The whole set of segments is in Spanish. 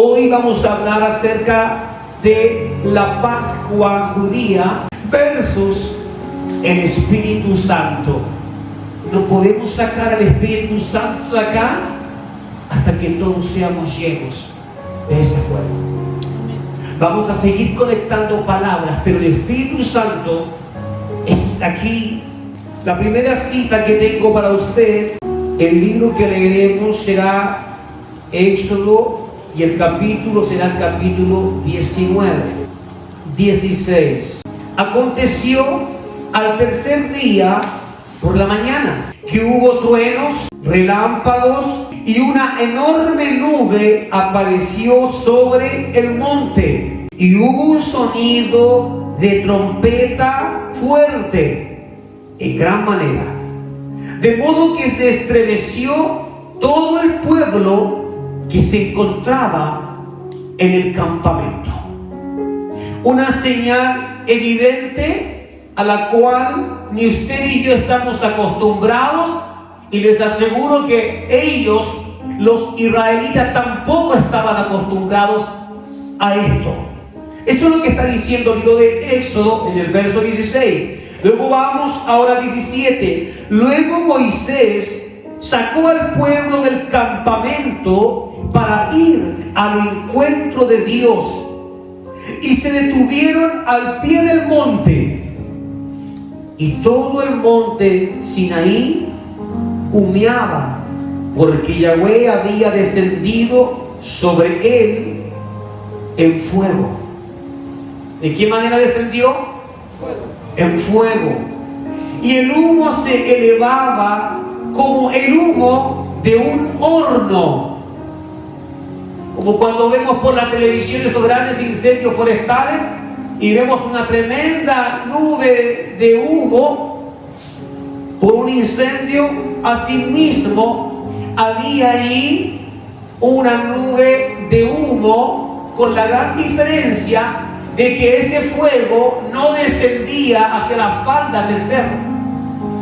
Hoy vamos a hablar acerca de la Pascua judía versus el Espíritu Santo. No podemos sacar al Espíritu Santo de acá hasta que todos seamos llenos de ese fuego. Vamos a seguir conectando palabras, pero el Espíritu Santo es aquí. La primera cita que tengo para usted, el libro que leeremos será Éxodo, y el capítulo será el capítulo 16. Aconteció al tercer día por la mañana que hubo truenos, relámpagos, y una enorme nube apareció sobre el monte, y hubo un sonido de trompeta fuerte en gran manera, de modo que se estremeció todo el pueblo que se encontraba en el campamento. Una señal evidente a la cual ni usted ni yo estamos acostumbrados, y les aseguro que ellos, los israelitas, tampoco estaban acostumbrados a esto. Eso es lo que está diciendo el libro de Éxodo en el verso 16. Luego vamos ahora a 17. Luego Moisés sacó al pueblo del campamento para ir al encuentro de Dios, y se detuvieron al pie del monte, y todo el monte Sinaí humeaba, porque Yahweh había descendido sobre él en fuego. ¿De qué manera descendió? En fuego. Y el humo se elevaba como el humo de un horno, como cuando vemos por la televisión estos grandes incendios forestales y vemos una tremenda nube de humo por un incendio. Asimismo había allí una nube de humo, con la gran diferencia de que ese fuego no descendía hacia las faldas del cerro,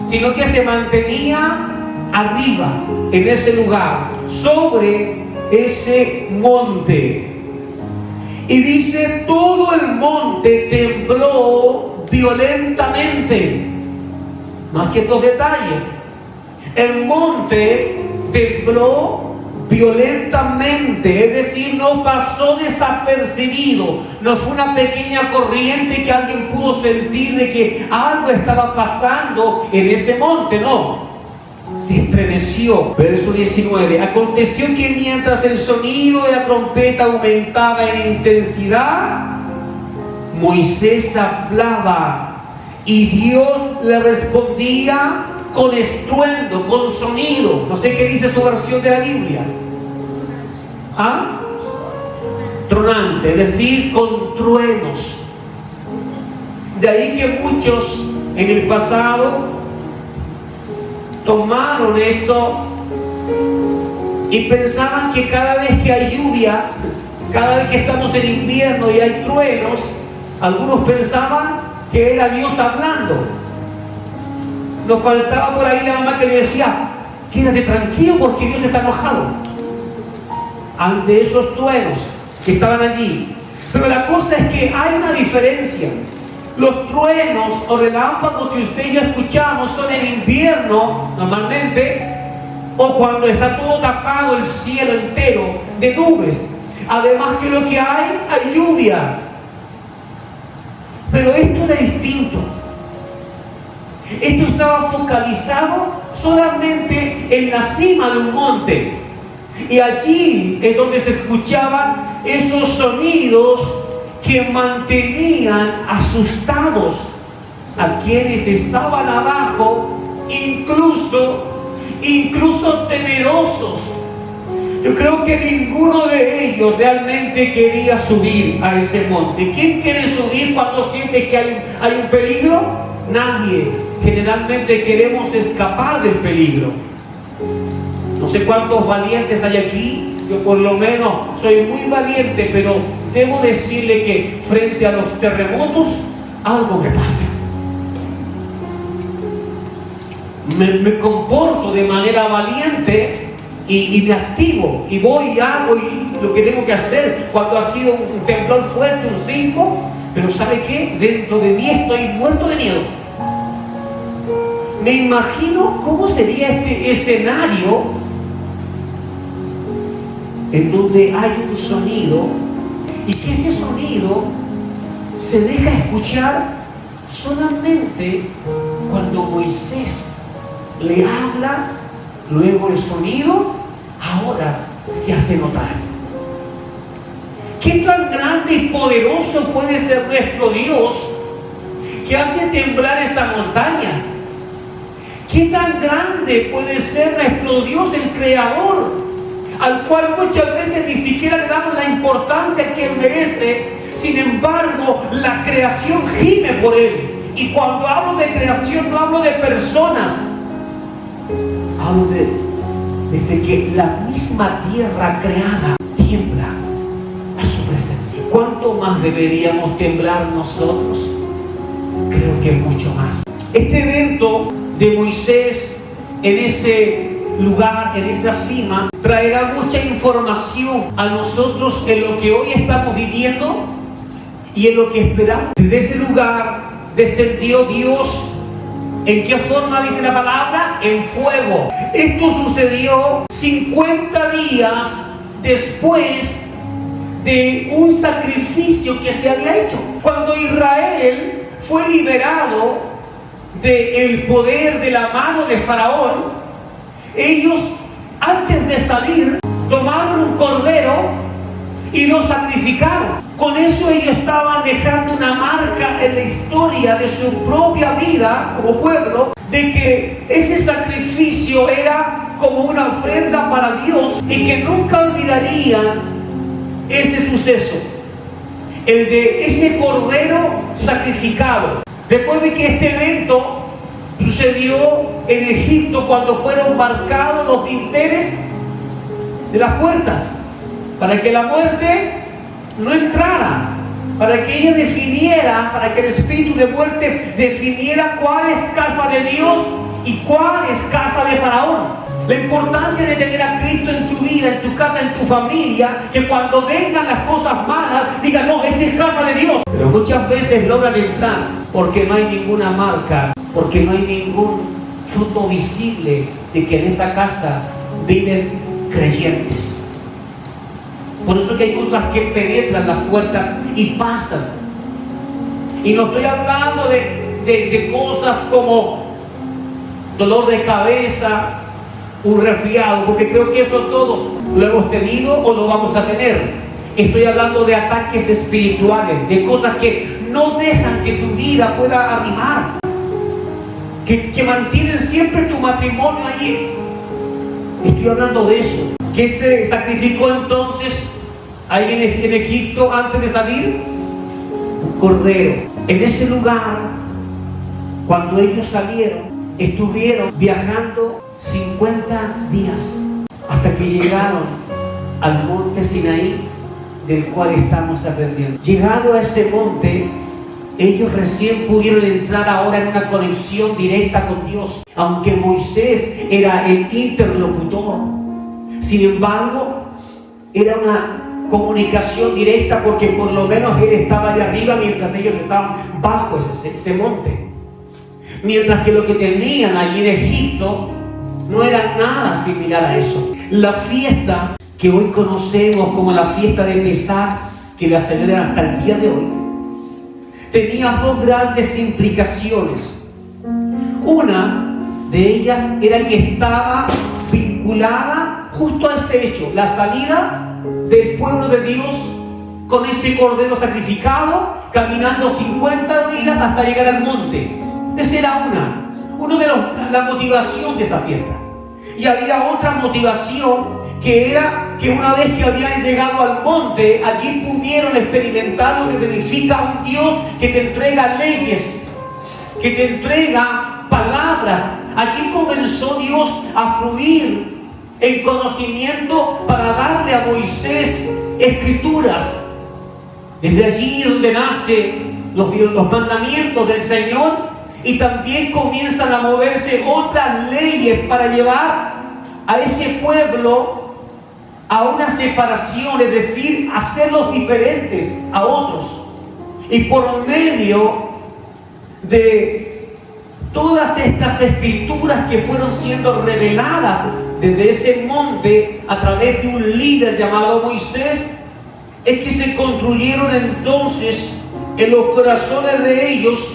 sino que se mantenía arriba, en ese lugar, sobre ese monte. Y dice, todo el monte tembló violentamente. Más que estos detalles, el monte tembló violentamente, es decir, no pasó desapercibido. No fue una pequeña corriente que alguien pudo sentir de que algo estaba pasando en ese monte, no. Se estremeció. Verso 19. Aconteció que mientras el sonido de la trompeta aumentaba en intensidad, Moisés hablaba, y Dios le respondía con estruendo, con sonido. No sé qué dice su versión de la Biblia. Tronante, es decir, con truenos. De ahí que muchos en el pasado tomaron esto y pensaban que cada vez que hay lluvia, cada vez que estamos en invierno y hay truenos, algunos pensaban que era Dios hablando. Nos faltaba por ahí la mamá que le decía, quédate tranquilo porque Dios está enojado ante esos truenos que estaban allí. Pero la cosa es que hay una diferencia. Los truenos o relámpagos que usted y yo escuchamos son en invierno normalmente, o cuando está todo tapado el cielo entero de nubes. Además que lo que hay lluvia. Pero esto era distinto. Esto estaba focalizado solamente en la cima de un monte, y allí es donde se escuchaban esos sonidos que mantenían asustados a quienes estaban abajo, incluso temerosos. Yo creo que ninguno de ellos realmente quería subir a ese monte. ¿Quién quiere subir cuando siente que hay un peligro? Nadie. Generalmente queremos escapar del peligro. No sé cuántos valientes hay aquí. Yo por lo menos soy muy valiente, pero debo decirle que frente a los terremotos algo me pasa. Me comporto de manera valiente y me activo y voy y hago lo que tengo que hacer cuando ha sido un temblor fuerte, un sismo. Pero ¿sabe qué? Dentro de mí estoy muerto de miedo. Me imagino cómo sería este escenario en donde hay un sonido y que ese sonido se deja escuchar solamente cuando Moisés le habla. Luego el sonido ahora se hace notar. ¿Qué tan grande y poderoso puede ser nuestro Dios que hace temblar esa montaña? ¿Qué tan grande puede ser nuestro Dios, el Creador, al cual muchas veces ni siquiera le damos la importancia que Él merece? Sin embargo, la creación gime por Él. Y cuando hablo de creación, no hablo de personas. Hablo desde que la misma tierra creada tiembla a su presencia. ¿Cuánto más deberíamos temblar nosotros? Creo que mucho más. Este evento de Moisés en ese lugar, en esa cima, traerá mucha información a nosotros en lo que hoy estamos viviendo y en lo que esperamos. Desde ese lugar descendió Dios. ¿En qué forma dice la palabra? En fuego. Esto sucedió 50 días después de un sacrificio que se había hecho. Cuando Israel fue liberado del poder de la mano de Faraón, ellos antes de salir tomaron un cordero y lo sacrificaron. Con eso ellos estaban dejando una marca en la historia de su propia vida como pueblo, de que ese sacrificio era como una ofrenda para Dios y que nunca olvidarían ese suceso, el de ese cordero sacrificado. Después de que este evento sucedió en Egipto, cuando fueron marcados los dinteles de las puertas para que la muerte no entrara, para que ella definiera, para que el espíritu de muerte definiera cuál es casa de Dios y cuál es casa de Faraón. La importancia de tener a Cristo en tu vida, en tu casa, en tu familia, que cuando vengan las cosas malas, digan, no, esta es casa de Dios. Pero muchas veces logran entrar porque no hay ninguna marca, porque no hay ningún fruto visible de que en esa casa viven creyentes. Por eso que hay cosas que penetran las puertas y pasan. Y no estoy hablando de cosas como dolor de cabeza, un resfriado, porque creo que eso todos lo hemos tenido o lo vamos a tener. Estoy hablando de ataques espirituales, de cosas que no dejan que tu vida pueda animar, que mantienen siempre tu matrimonio ahí. Estoy hablando de eso. ¿Qué se sacrificó entonces ahí en Egipto antes de salir? Un cordero. En ese lugar, cuando ellos salieron, estuvieron viajando 50 días hasta que llegaron al monte Sinaí, del cual estamos aprendiendo. Llegado a ese monte, ellos recién pudieron entrar ahora en una conexión directa con Dios, aunque Moisés era el interlocutor. Sin embargo, era una comunicación directa, porque por lo menos él estaba allá arriba mientras ellos estaban bajo ese monte. Mientras que lo que tenían allí en Egipto no era nada similar a eso. La fiesta que hoy conocemos como la fiesta de Pesaj, que la celebran hasta el día de hoy, tenía dos grandes implicaciones. Una de ellas era que estaba vinculada justo a ese hecho, la salida del pueblo de Dios con ese cordero sacrificado, caminando 50 días hasta llegar al monte. Esa era la motivación de esa fiesta. Y había otra motivación, que era que una vez que habían llegado al monte, allí pudieron experimentar lo que significa un Dios que te entrega leyes, que te entrega palabras. Allí comenzó Dios a fluir en conocimiento para darle a Moisés escrituras. Desde allí donde nacen los mandamientos del Señor, y también comienzan a moverse otras leyes para llevar a ese pueblo a una separación, es decir, hacerlos diferentes a otros. Y por medio de todas estas escrituras que fueron siendo reveladas desde ese monte a través de un líder llamado Moisés, es que se construyeron entonces en los corazones de ellos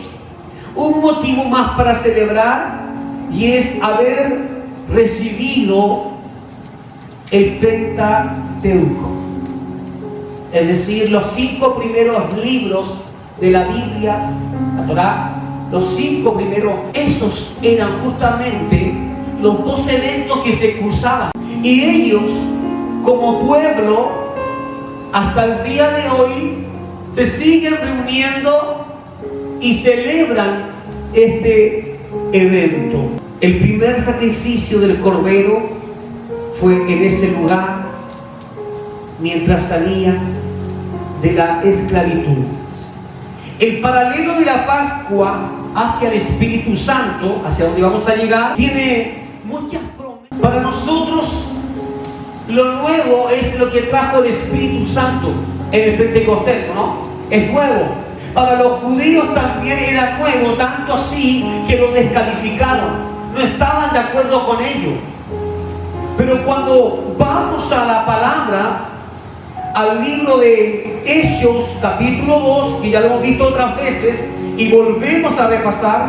un motivo más para celebrar, y es haber recibido el Pentateuco, es decir, los 5 primeros libros de la Biblia, la Torá. Los 5 primeros, esos eran justamente los 2 eventos que se cursaban, y ellos como pueblo hasta el día de hoy se siguen reuniendo y celebran este evento. El primer sacrificio del Cordero fue en ese lugar mientras salían de la esclavitud. El paralelo de la Pascua hacia el Espíritu Santo, hacia donde vamos a llegar, tiene muchas promesas. Para nosotros, lo nuevo es lo que trajo el Espíritu Santo en el Pentecostés, ¿no? Es nuevo. Para los judíos también era nuevo, tanto así que lo descalificaron. No estaban de acuerdo con ello. Pero cuando vamos a la palabra, al libro de Hechos, capítulo 2, que ya lo hemos visto otras veces, y volvemos a repasar,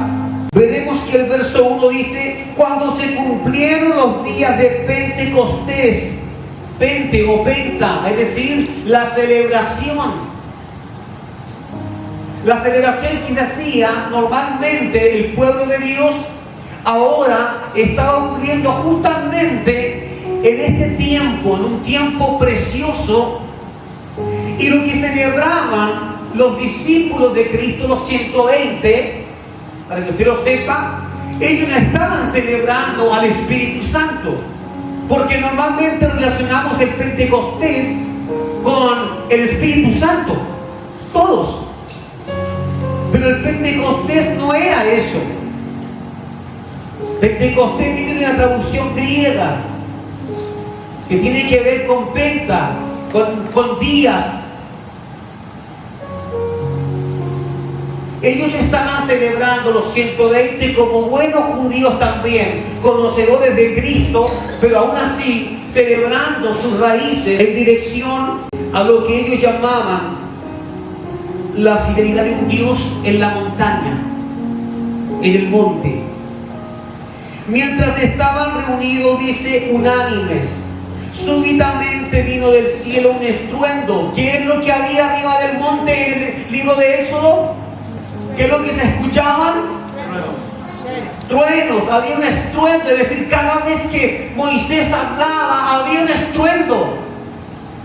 veremos que el verso 1 dice: cuando se cumplieron los días de Pentecostés, Pente o Penta, es decir, la celebración que se hacía normalmente el pueblo de Dios, ahora estaba ocurriendo justamente en este tiempo, en un tiempo precioso. Y lo que celebraban los discípulos de Cristo, los 120, para que usted lo sepa, ellos no estaban celebrando al Espíritu Santo, porque normalmente relacionamos el Pentecostés con el Espíritu Santo, todos. Pero el Pentecostés no era eso. Pentecostés viene de la traducción griega, que tiene que ver con penta, con días. Ellos estaban celebrando los 120 como buenos judíos también, conocedores de Cristo, pero aún así celebrando sus raíces en dirección a lo que ellos llamaban la fidelidad de un Dios en la montaña, en el monte. Mientras estaban reunidos, dice, unánimes, súbitamente vino del cielo un estruendo. ¿Qué es lo que había arriba del monte en el libro de Éxodo? ¿Qué es lo que se escuchaban? Truenos. Había un estruendo, es decir, cada vez que Moisés hablaba, había un estruendo,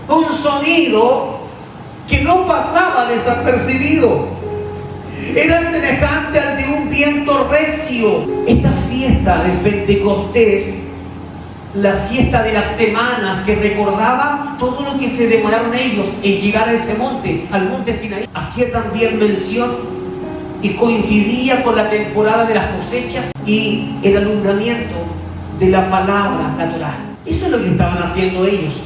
un sonido que no pasaba desapercibido. Era semejante al de un viento recio. Esta fiesta del Pentecostés, la fiesta de las semanas, que recordaba todo lo que se demoraron ellos en llegar a ese monte, al monte Sinaí, hacía también mención y coincidía con la temporada de las cosechas y el alumbramiento de la palabra natural. Eso es lo que estaban haciendo ellos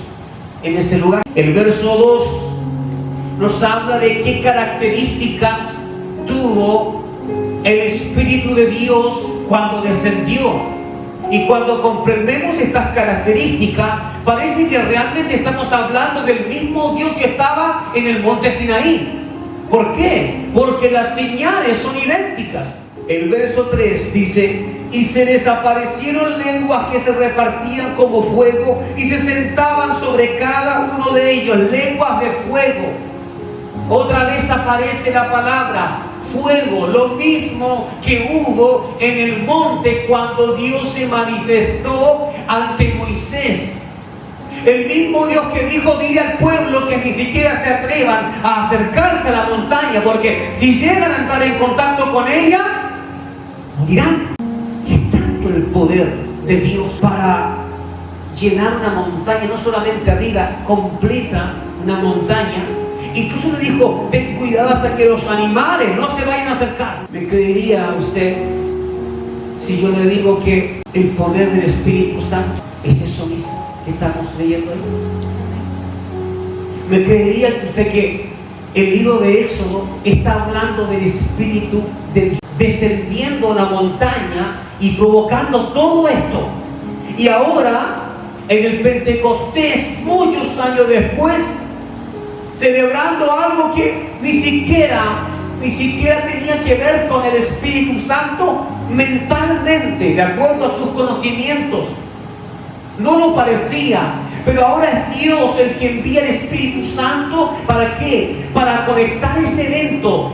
en ese lugar. El verso 2 nos habla de qué características tuvo el Espíritu de Dios cuando descendió. Y cuando comprendemos estas características, parece que realmente estamos hablando del mismo Dios que estaba en el monte Sinaí. ¿Por qué? Porque las señales son idénticas. El verso 3 dice: y se les aparecieron lenguas que se repartían como fuego y se sentaban sobre cada uno de ellos, lenguas de fuego. Otra vez aparece la palabra fuego, lo mismo que hubo en el monte cuando Dios se manifestó ante Moisés. El mismo Dios que dijo: dile al pueblo que ni siquiera se atrevan a acercarse a la montaña, porque si llegan a entrar en contacto con ella, morirán. Es tanto el poder de Dios para llenar una montaña, no solamente arriba, completa una montaña. Incluso le dijo: ten cuidado hasta que los animales no se vayan a acercar. ¿Me creería usted si yo le digo que el poder del Espíritu Santo ¿Es eso mismo que estamos leyendo ahí? ¿Me creería usted que el libro de Éxodo está hablando del Espíritu de Dios descendiendo a la montaña y provocando todo esto? Y ahora, en el Pentecostés, muchos años después, celebrando algo que ni siquiera tenía que ver con el Espíritu Santo mentalmente, de acuerdo a sus conocimientos. No lo parecía, pero ahora es Dios el que envía el Espíritu Santo. ¿Para qué? Para conectar ese evento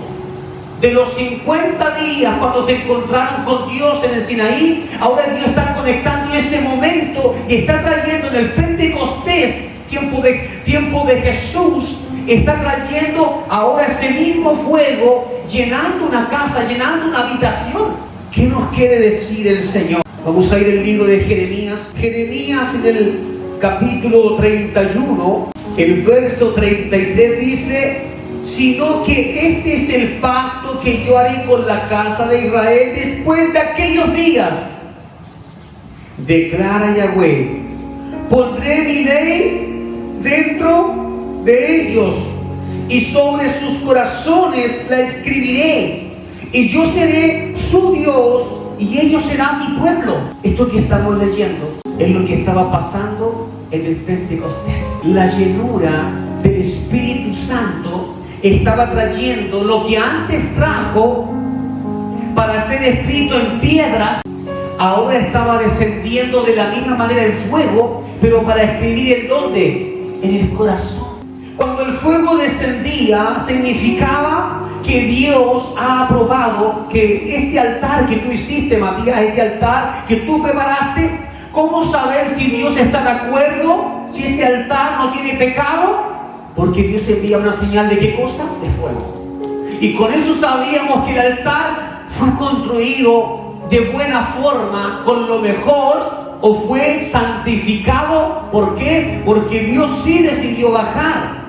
de los 50 días cuando se encontraron con Dios en el Sinaí. Ahora Dios está conectando ese momento y está trayendo en el Pentecostés, tiempo de Jesús, está trayendo ahora ese mismo fuego, llenando una casa, llenando una habitación. ¿Qué nos quiere decir el Señor? Vamos a ir al libro de Jeremías. Jeremías, en el capítulo 31, el verso 33 dice: sino que este es el pacto que yo haré con la casa de Israel después de aquellos días, declara Yahweh. Pondré mi ley dentro de ellos y sobre sus corazones la escribiré, y yo seré su Dios y ellos serán mi pueblo. Esto que estamos leyendo es lo que estaba pasando en el Pentecostés. La llenura del Espíritu Santo estaba trayendo lo que antes trajo para ser escrito en piedras, ahora estaba descendiendo de la misma manera en fuego, pero para escribir ¿en dónde? En el corazón. Cuando el fuego descendía, significaba que Dios ha aprobado que este altar que tú hiciste, Matías, este altar que tú preparaste, ¿cómo saber si Dios está de acuerdo? Si ese altar no tiene pecado. Porque Dios envía una señal de ¿qué cosa? De fuego. Y con eso sabíamos que el altar fue construido de buena forma, con lo mejor, o fue santificado. ¿Por qué? Porque Dios sí decidió bajar.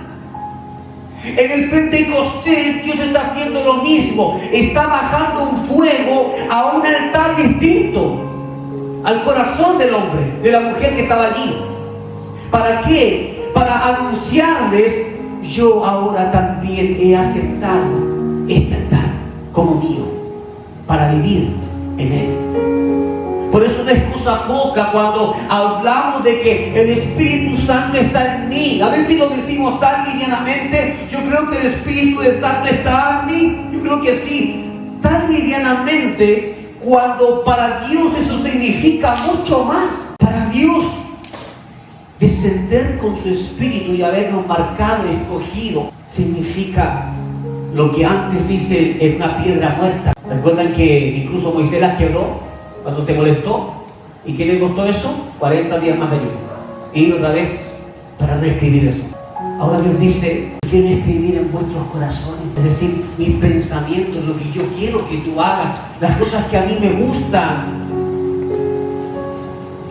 En el Pentecostés Dios está haciendo lo mismo. Está bajando un fuego a un altar distinto, al corazón del hombre, de la mujer que estaba allí. ¿Para qué? Para anunciarles: yo ahora también he aceptado este altar como mío, para vivir en él. Por eso no es cosa poca cuando hablamos de que el Espíritu Santo está en mí. A veces lo decimos tan livianamente: yo creo que el Espíritu Santo está en mí. Yo creo que sí, tan livianamente, cuando para Dios eso significa mucho más. Para Dios, descender con su Espíritu y habernos marcado y escogido significa lo que antes dice en una piedra muerta. ¿Recuerdan que incluso Moisés las quebró cuando se molestó? ¿Y qué le costó eso? 40 días más de ayuno. Y otra vez para reescribir eso. Ahora Dios dice: quiero escribir en vuestros corazones, es decir, mis pensamientos, lo que yo quiero que tú hagas, las cosas que a mí me gustan.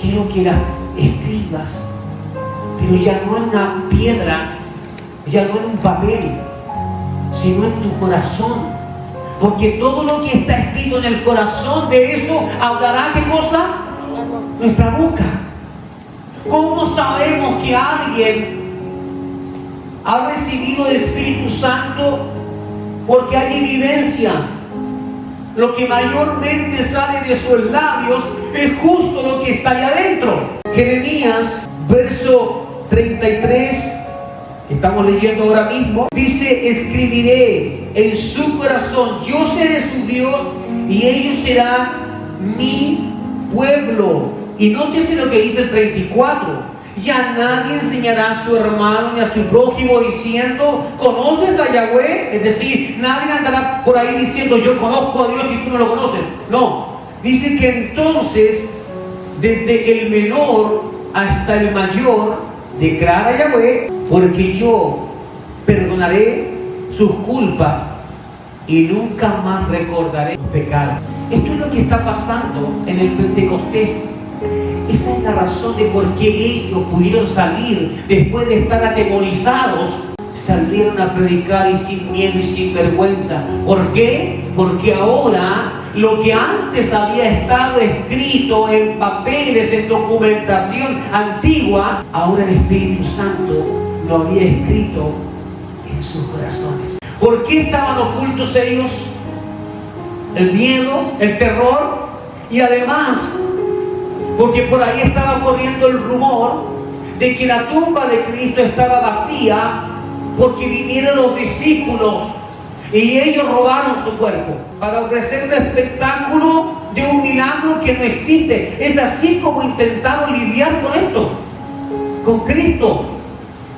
Quiero que las escribas, pero ya no en una piedra, ya no en un papel, sino en tu corazón. Porque todo lo que está escrito en el corazón, de eso hablará ¿qué cosa? Nuestra boca. ¿Cómo sabemos que alguien ha recibido el Espíritu Santo? Porque hay evidencia. Lo que mayormente sale de sus labios es justo lo que está allá adentro. Jeremías, verso 33, que estamos leyendo ahora mismo, dice: escribiré en su corazón, yo seré su Dios y ellos serán mi pueblo. Y nótese lo que dice el 34: ya nadie enseñará a su hermano ni a su prójimo diciendo: ¿conoces a Yahweh? Es decir, nadie andará por ahí diciendo: yo conozco a Dios y tú no lo conoces. No, dice que entonces desde el menor hasta el mayor declara Yahweh: porque yo perdonaré sus culpas y nunca más recordaré los pecados. Esto es lo que está pasando en el Pentecostés. Esa es la razón de por qué ellos pudieron salir después de estar atemorizados. Salieron a predicar y sin miedo y sin vergüenza. ¿Por qué? Porque ahora lo que antes había estado escrito en papeles, en documentación antigua, ahora el Espíritu Santo lo había escrito en sus corazones. ¿Por qué estaban ocultos ellos? El miedo, el terror, y además porque por ahí estaba corriendo el rumor de que la tumba de Cristo estaba vacía, porque vinieron los discípulos y ellos robaron su cuerpo para ofrecer un espectáculo de un milagro que no existe. Es así como intentaron lidiar con esto, con Cristo,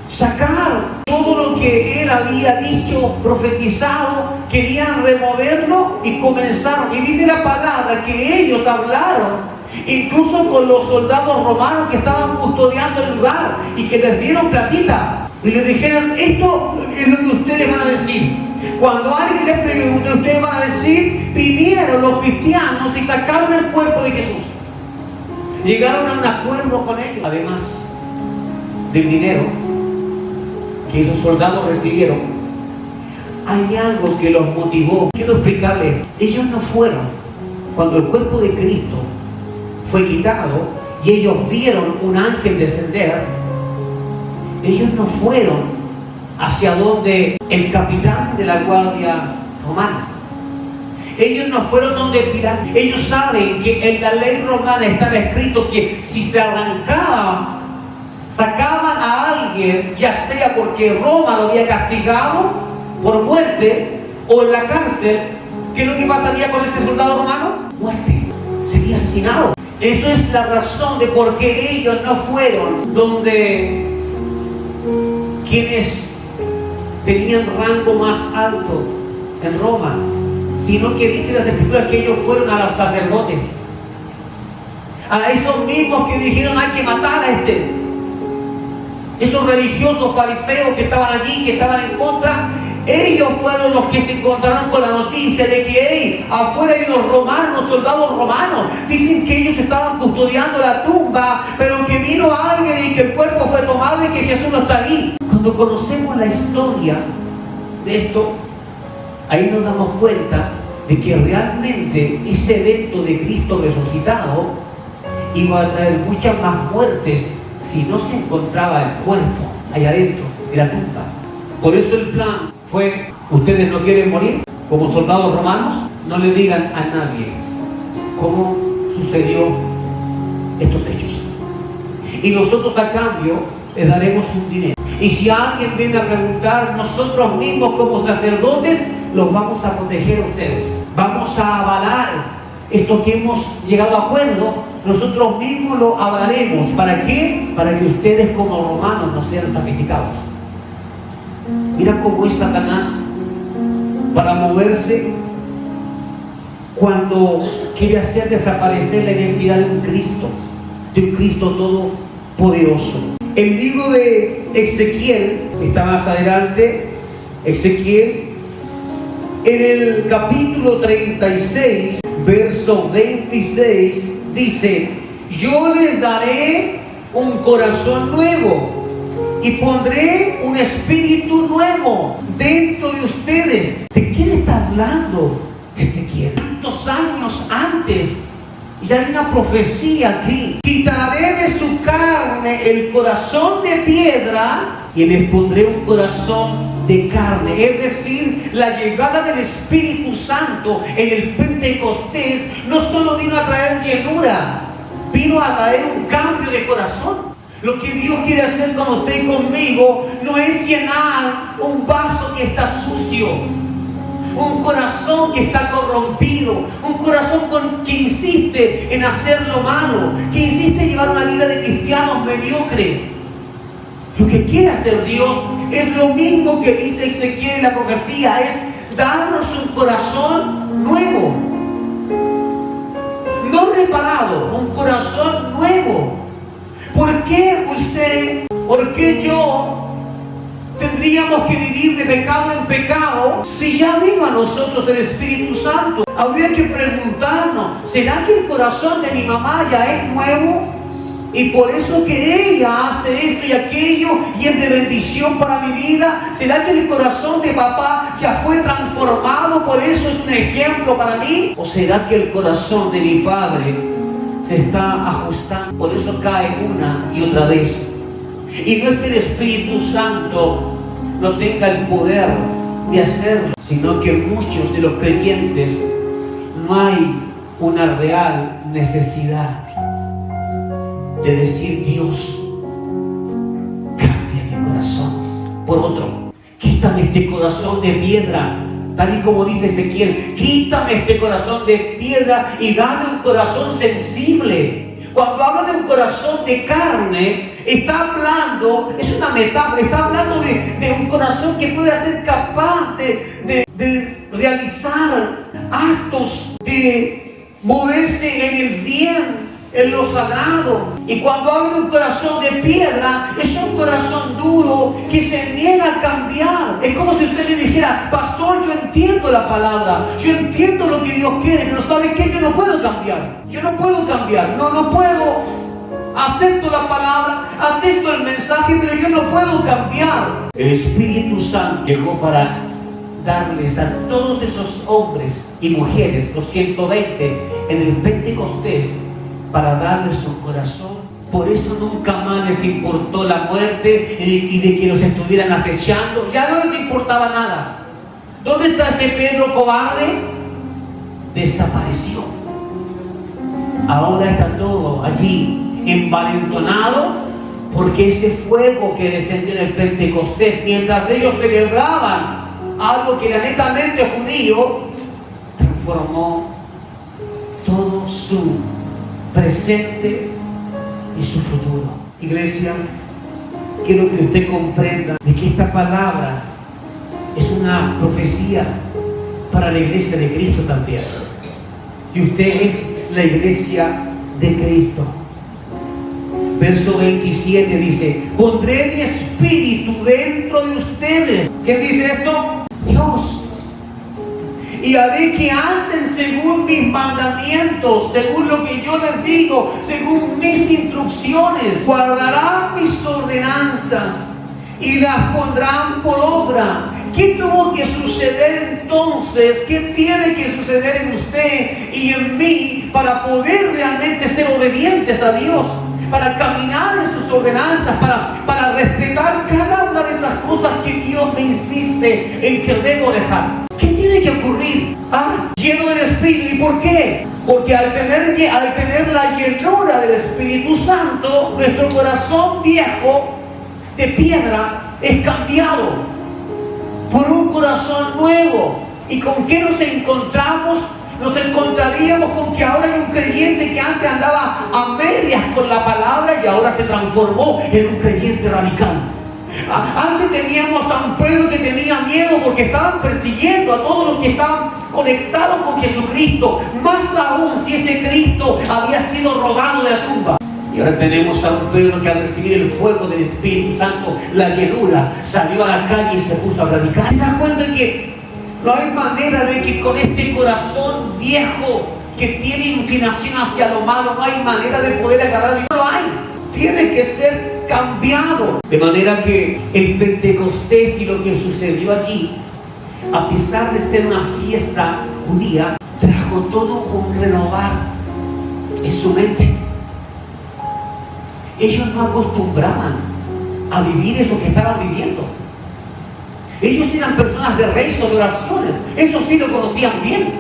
sacar todo lo que Él había dicho, profetizado. Querían removerlo y comenzaron. Y dice la palabra que ellos hablaron incluso con los soldados romanos que estaban custodiando el lugar y que les dieron platita y les dijeron: esto es lo que ustedes van a decir. Cuando alguien les pregunte, ustedes van a decir: vinieron los cristianos y sacaron el cuerpo de Jesús. Llegaron a un acuerdo con ellos. Además del dinero que esos soldados recibieron, hay algo que los motivó. Quiero explicarles. Ellos no fueron, cuando el cuerpo de Cristo fue quitado y ellos vieron un ángel descender, ellos no fueron hacia donde el capitán de la guardia romana. Ellos no fueron donde Pilato. Ellos saben que en la ley romana estaba escrito que si se arrancaba, sacaban a alguien, ya sea porque Roma lo había castigado por muerte o en la cárcel, ¿qué es lo que pasaría con ese soldado romano? Muerte, sería asesinado. Eso es la razón de por qué ellos no fueron donde quienes tenían rango más alto en Roma, sino que dicen las escrituras que ellos fueron a los sacerdotes, a esos mismos que dijeron: hay que matar a esos religiosos fariseos que estaban allí, que estaban en contra. Ellos fueron los que se encontraron con la noticia de que afuera hay unos romanos, soldados romanos. Dicen que ellos estaban custodiando la tumba, pero que vino alguien y que el cuerpo fue tomado y que Jesús no está ahí. Cuando conocemos la historia de esto, ahí nos damos cuenta de que realmente ese evento de Cristo resucitado iba a traer muchas más muertes si no se encontraba el cuerpo allá adentro de la tumba. Por eso el plan fue: ustedes no quieren morir como soldados romanos, no le digan a nadie cómo sucedió estos hechos, y nosotros a cambio les daremos un dinero. Y si alguien viene a preguntar, nosotros mismos como sacerdotes los vamos a proteger a ustedes, vamos a avalar esto que hemos llegado a acuerdo. Nosotros mismos lo avalaremos. ¿Para qué? Para que ustedes como romanos no sean sacrificados. Mira cómo es Satanás para moverse cuando quiere hacer desaparecer la identidad de un Cristo todopoderoso. El libro de Ezequiel, está más adelante, Ezequiel, en el capítulo 36, verso 26, dice: yo les daré un corazón nuevo y pondré un espíritu nuevo dentro de ustedes. ¿De quién está hablando Ezequiel? Tantos años antes, ya hay una profecía aquí. Quitaré de su carne el corazón de piedra y les pondré un corazón de carne. Es decir, la llegada del Espíritu Santo en el Pentecostés no solo vino a traer llenura, vino a traer un cambio de corazón. Lo que Dios quiere hacer con usted y conmigo no es llenar un vaso que está sucio, un corazón que está corrompido, un corazón que insiste en hacer lo malo, que insiste en llevar una vida de cristianos mediocre. Lo que quiere hacer Dios es lo mismo que dice Ezequiel en la profecía, es darnos un corazón nuevo, no reparado, un corazón nuevo. ¿Por qué usted, por qué yo tendríamos que vivir de pecado en pecado si ya vino a nosotros el Espíritu Santo? Habría que preguntarnos, ¿será que el corazón de mi mamá ya es nuevo? Y por eso que ella hace esto y aquello y es de bendición para mi vida. ¿Será que el corazón de papá ya fue transformado? Por eso es un ejemplo para mí. ¿O será que el corazón de mi padre se está ajustando? Por eso cae una y otra vez. Y no es que el Espíritu Santo no tenga el poder de hacerlo, sino que muchos de los creyentes no hay una real necesidad de decir: Dios, cambia mi corazón por otro. Quítame este corazón de piedra, tal y como dice Ezequiel. Quítame este corazón de piedra y dame un corazón sensible. Cuando habla de un corazón de carne, está hablando, es una metáfora, está hablando de un corazón que pueda ser capaz de realizar actos, de moverse en el bien, en lo sagrado. Y cuando habla de un corazón de piedra, es un corazón duro que se niega a cambiar. Es como si usted le dijera: pastor, yo entiendo la palabra, yo entiendo lo que Dios quiere, pero ¿sabe qué? Yo no puedo cambiar. Yo no puedo cambiar, no puedo. Acepto la palabra, acepto el mensaje, pero yo no puedo cambiar. El Espíritu Santo llegó para darles a todos esos hombres y mujeres, los 120 en el Pentecostés, para darles un corazón. Por eso nunca más les importó la muerte y de que los estuvieran acechando. Ya no les importaba nada. ¿Dónde está ese Pedro cobarde? Desapareció. Ahora está todo allí envalentonado, porque ese fuego que descendió en el Pentecostés, mientras ellos celebraban algo que era netamente judío, transformó todo su presente y su futuro. Iglesia, quiero que usted comprenda de que esta palabra es una profecía para la iglesia de Cristo también. Y usted es la iglesia de Cristo. Verso 27 dice: pondré mi espíritu dentro de ustedes. ¿Quién dice esto? Dios. Y haré que anden según mis mandamientos, según lo que yo les digo, según mis instrucciones. Guardarán mis ordenanzas y las pondrán por obra. ¿Qué tuvo que suceder entonces? ¿Qué tiene que suceder en usted y en mí para poder realmente ser obedientes a Dios? Para caminar en sus ordenanzas, para respetar cada una de esas cosas que Dios me insiste en que debo dejar. ¿Qué tiene que ocurrir? Lleno del Espíritu. ¿Y por qué? Porque al tener la llenura del Espíritu Santo, nuestro corazón viejo de piedra es cambiado por un corazón nuevo. ¿Y con qué nos encontramos? Nos encontraríamos con que ahora hay un creyente que antes andaba a medias con la palabra y ahora se transformó en un creyente radical. Antes teníamos a un pueblo que tenía miedo porque estaban persiguiendo a todos los que estaban conectados con Jesucristo, más aún si ese Cristo había sido robado de la tumba. Y ahora tenemos a un pueblo que al recibir el fuego del Espíritu Santo, la llenura, salió a la calle y se puso a predicar. ¿Te das cuenta que no hay manera de que con este corazón viejo que tiene inclinación hacia lo malo, no hay manera de poder agarrar a Dios? No lo hay. Tiene que ser cambiado. De manera que el Pentecostés y lo que sucedió allí, a pesar de ser una fiesta judía, trajo todo un renovar en su mente. Ellos no acostumbraban a vivir eso que estaban viviendo. Ellos eran personas de rezos, de oraciones. Eso sí lo conocían bien.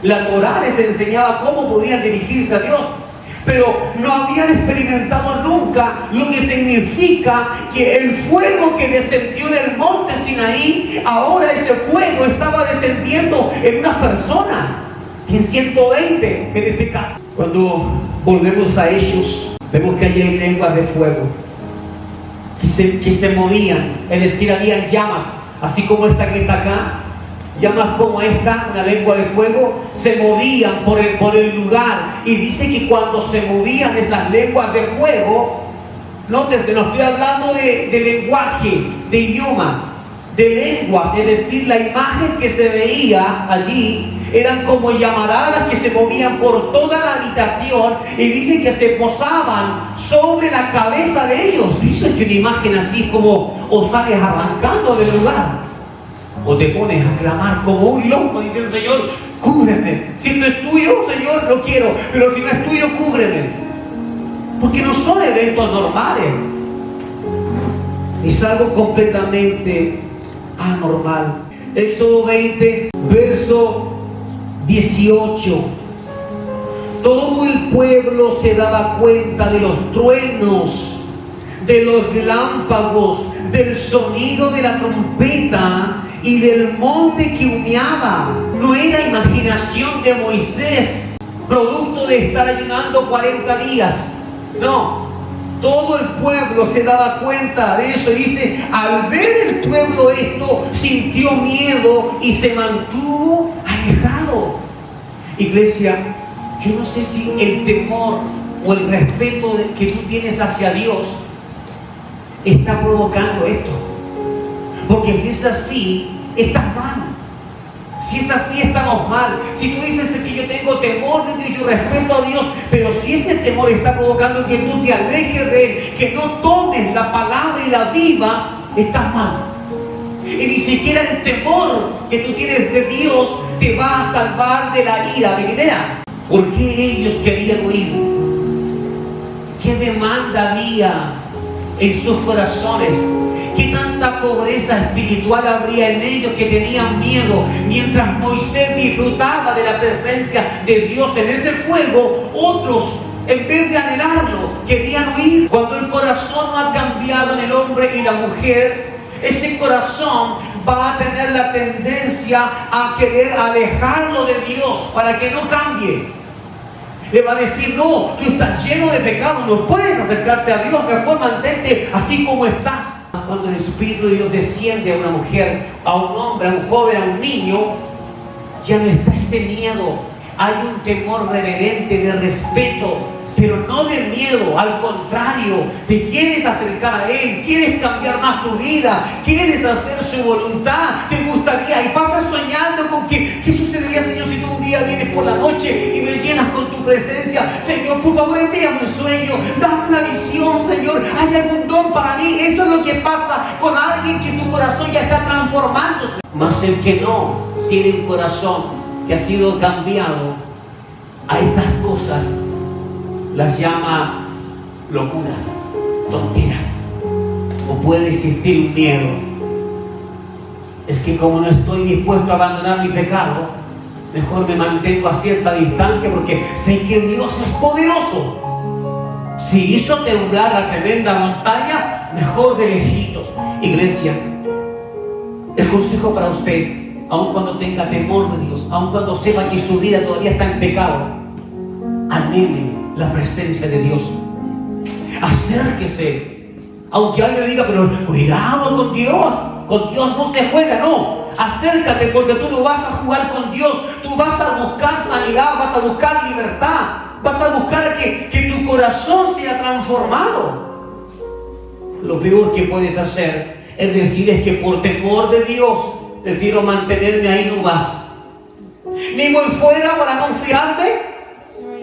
La Torá les enseñaba cómo podían dirigirse a Dios, pero no habían experimentado nunca lo que significa que el fuego que descendió en el monte Sinaí, ahora ese fuego estaba descendiendo en una persona, en 120 en este caso. Cuando volvemos a Hechos, vemos que allí hay lenguas de fuego que se movían, es decir, habían llamas, así como esta que está acá, llamas como esta, una lengua de fuego, se movían por el lugar. Y dice que cuando se movían esas lenguas de fuego, nótese, no estoy hablando de lenguaje, de idioma, de lenguas, es decir, la imagen que se veía allí eran como llamaradas que se movían por toda la habitación y dicen que se posaban sobre la cabeza de ellos. Dicen que una imagen así como o sales arrancando del lugar o te pones a clamar como un loco diciendo: Señor, cúbreme. Si esto es tuyo, Señor, lo quiero, pero si no es tuyo, cúbreme. Porque no son eventos normales. Es algo completamente anormal. Éxodo 20, verso 18. Todo el pueblo se daba cuenta de los truenos, de los relámpagos, del sonido de la trompeta y del monte que humeaba. No era imaginación de Moisés, producto de estar ayunando 40 días. No, todo el pueblo se daba cuenta de eso. Y dice: al ver el pueblo esto, sintió miedo y se mantuvo alejado. Iglesia, yo no sé si el temor o el respeto que tú tienes hacia Dios está provocando esto. Porque si es así, estás mal. Si es así, estamos mal. Si tú dices que yo tengo temor de Dios, yo respeto a Dios, pero si ese temor está provocando que tú te alejes de Él, que no tomes la palabra y la vivas, estás mal. Y ni siquiera el temor que tú tienes de Dios te va a salvar de la ira venidera. ¿Por qué ellos querían huir? ¿Qué demanda había en sus corazones? ¿Qué tanta pobreza espiritual habría en ellos que tenían miedo? Mientras Moisés disfrutaba de la presencia de Dios en ese fuego, otros, en vez de anhelarlo, querían huir. Cuando el corazón no ha cambiado en el hombre y la mujer, ese corazón va a tener la tendencia a querer alejarlo de Dios para que no cambie. Le va a decir: no, tú estás lleno de pecado, no puedes acercarte a Dios, mejor mantente así como estás. Cuando el Espíritu de Dios desciende a una mujer, a un hombre, a un joven, a un niño, ya no está ese miedo. Hay un temor reverente de respeto, pero no de miedo. Al contrario, te quieres acercar a Él, quieres cambiar más tu vida, quieres hacer su voluntad, te gustaría, y pasas soñando con que, ¿qué sucedería, Señor, si tú un día vienes por la noche y me llenas con tu presencia? Señor, por favor, envíame un sueño, dame una visión, Señor, hay algún don para mí. Eso es lo que pasa con alguien que su corazón ya está transformándose. Mas el que no tiene un corazón que ha sido cambiado a estas cosas, las llama locuras, tonteras. O puede existir un miedo: es que como no estoy dispuesto a abandonar mi pecado, mejor me mantengo a cierta distancia porque sé que Dios es poderoso. Si hizo temblar la tremenda montaña, mejor de lejitos. Iglesia, el consejo para usted, aun cuando tenga temor de Dios, aun cuando sepa que su vida todavía está en pecado, anhele la presencia de Dios. Acérquese. Aunque alguien diga: pero cuidado con Dios no se juega. No, acércate, porque tú no vas a jugar con Dios. Tú vas a buscar sanidad, vas a buscar libertad, vas a buscar que tu corazón sea transformado. Lo peor que puedes hacer es decir: es que por temor de Dios prefiero mantenerme ahí nomás, ni muy fuera para no enfriarme,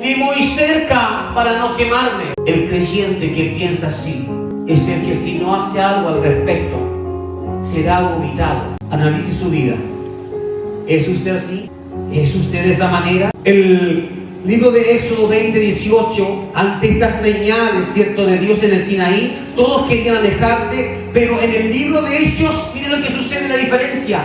ni muy cerca para no quemarme. El creyente que piensa así es el que, si no hace algo al respecto, será vomitado. Analice su vida. ¿Es usted así? ¿Es usted de esa manera? El libro de Éxodo 20, 18, ante estas señales, ¿cierto?, de Dios en el Sinaí, todos querían alejarse, pero en el libro de Hechos, miren lo que sucede, la diferencia.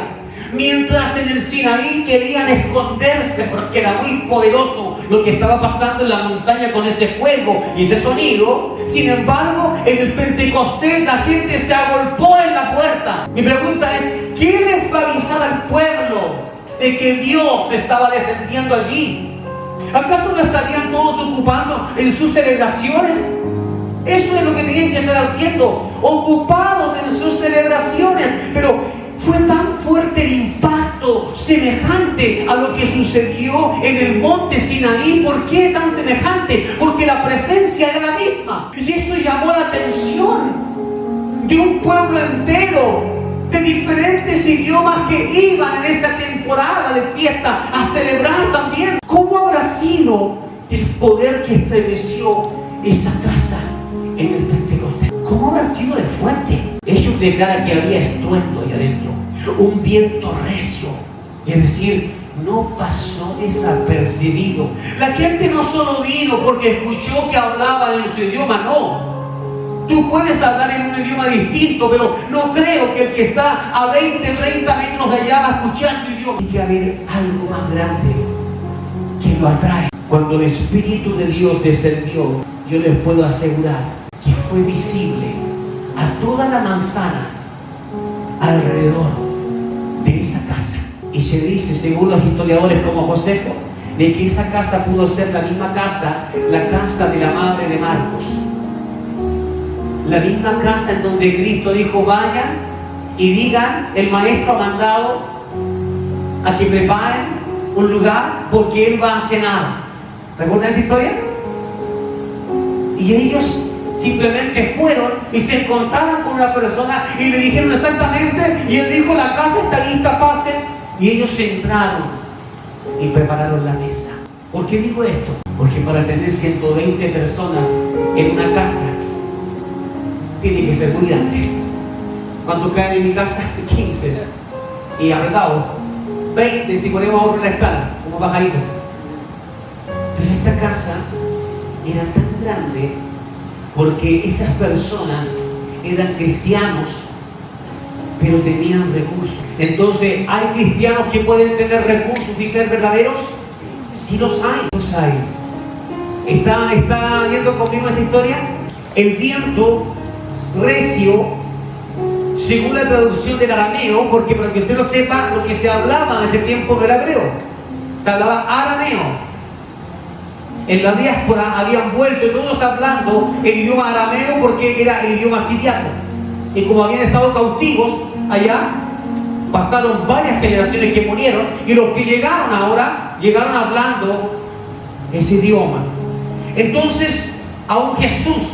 Mientras en el Sinaí querían esconderse porque era muy poderoso lo que estaba pasando en la montaña con ese fuego y ese sonido, sin embargo, en el Pentecostés la gente se agolpó en la puerta. Mi pregunta es: ¿quién les va a avisar al pueblo de que Dios estaba descendiendo allí? ¿Acaso no estarían todos ocupando en sus celebraciones? Eso es lo que tenían que estar haciendo, ocupados en sus celebraciones. Pero fue tan fuerte el impacto, semejante a lo que sucedió en el monte Sinaí. ¿Por qué tan semejante? Porque la presencia era la misma. Y esto llamó la atención de un pueblo entero de diferentes idiomas que iban en esa temporada de fiesta a celebrar también. ¿Cómo habrá sido el poder que estremeció esa casa en el Pentecostés? ¿Cómo habrá sido de fuerte? Ellos declaran que había estruendo ahí adentro, un viento recio, es decir, no pasó desapercibido. La gente no solo vino porque escuchó que hablaban en su idioma, no. Tú puedes hablar en un idioma distinto, pero no creo que el que está a 20, 30 metros de allá va a escuchar tu idioma. Tiene que haber algo más grande que lo atrae. Cuando el Espíritu de Dios descendió, yo les puedo asegurar que fue visible a toda la manzana alrededor de esa casa. Y se dice, según los historiadores como Josefo, de que esa casa pudo ser la misma casa, la casa de la madre de Marcos. La misma casa en donde Cristo dijo, vayan y digan, el maestro ha mandado a que preparen un lugar porque Él va a cenar. ¿Recuerdan esa historia? Y ellos simplemente fueron y se encontraron con una persona y le dijeron exactamente, y Él dijo, la casa está lista, pasen. Y ellos entraron y prepararon la mesa. ¿Por qué digo esto? Porque para tener 120 personas en una casa, tiene que ser muy grande. ¿Cuánto caen en mi casa? 15. Y apretado, 20 si ponemos ahora en la escala, como pajaritos. Pero esta casa era tan grande porque esas personas eran cristianos, pero tenían recursos. Entonces, ¿hay cristianos que pueden tener recursos y ser verdaderos? Sí los hay. Los hay. ¿Está viendo conmigo esta historia? El viento recio, según la traducción del arameo, porque para que usted lo sepa, lo que se hablaba en ese tiempo no era hebreo, se hablaba arameo. En la diáspora habían vuelto todos hablando el idioma arameo porque era el idioma siriaco. Y como habían estado cautivos allá, pasaron varias generaciones que murieron, y los que llegaron ahora, llegaron hablando ese idioma. Entonces, aún Jesús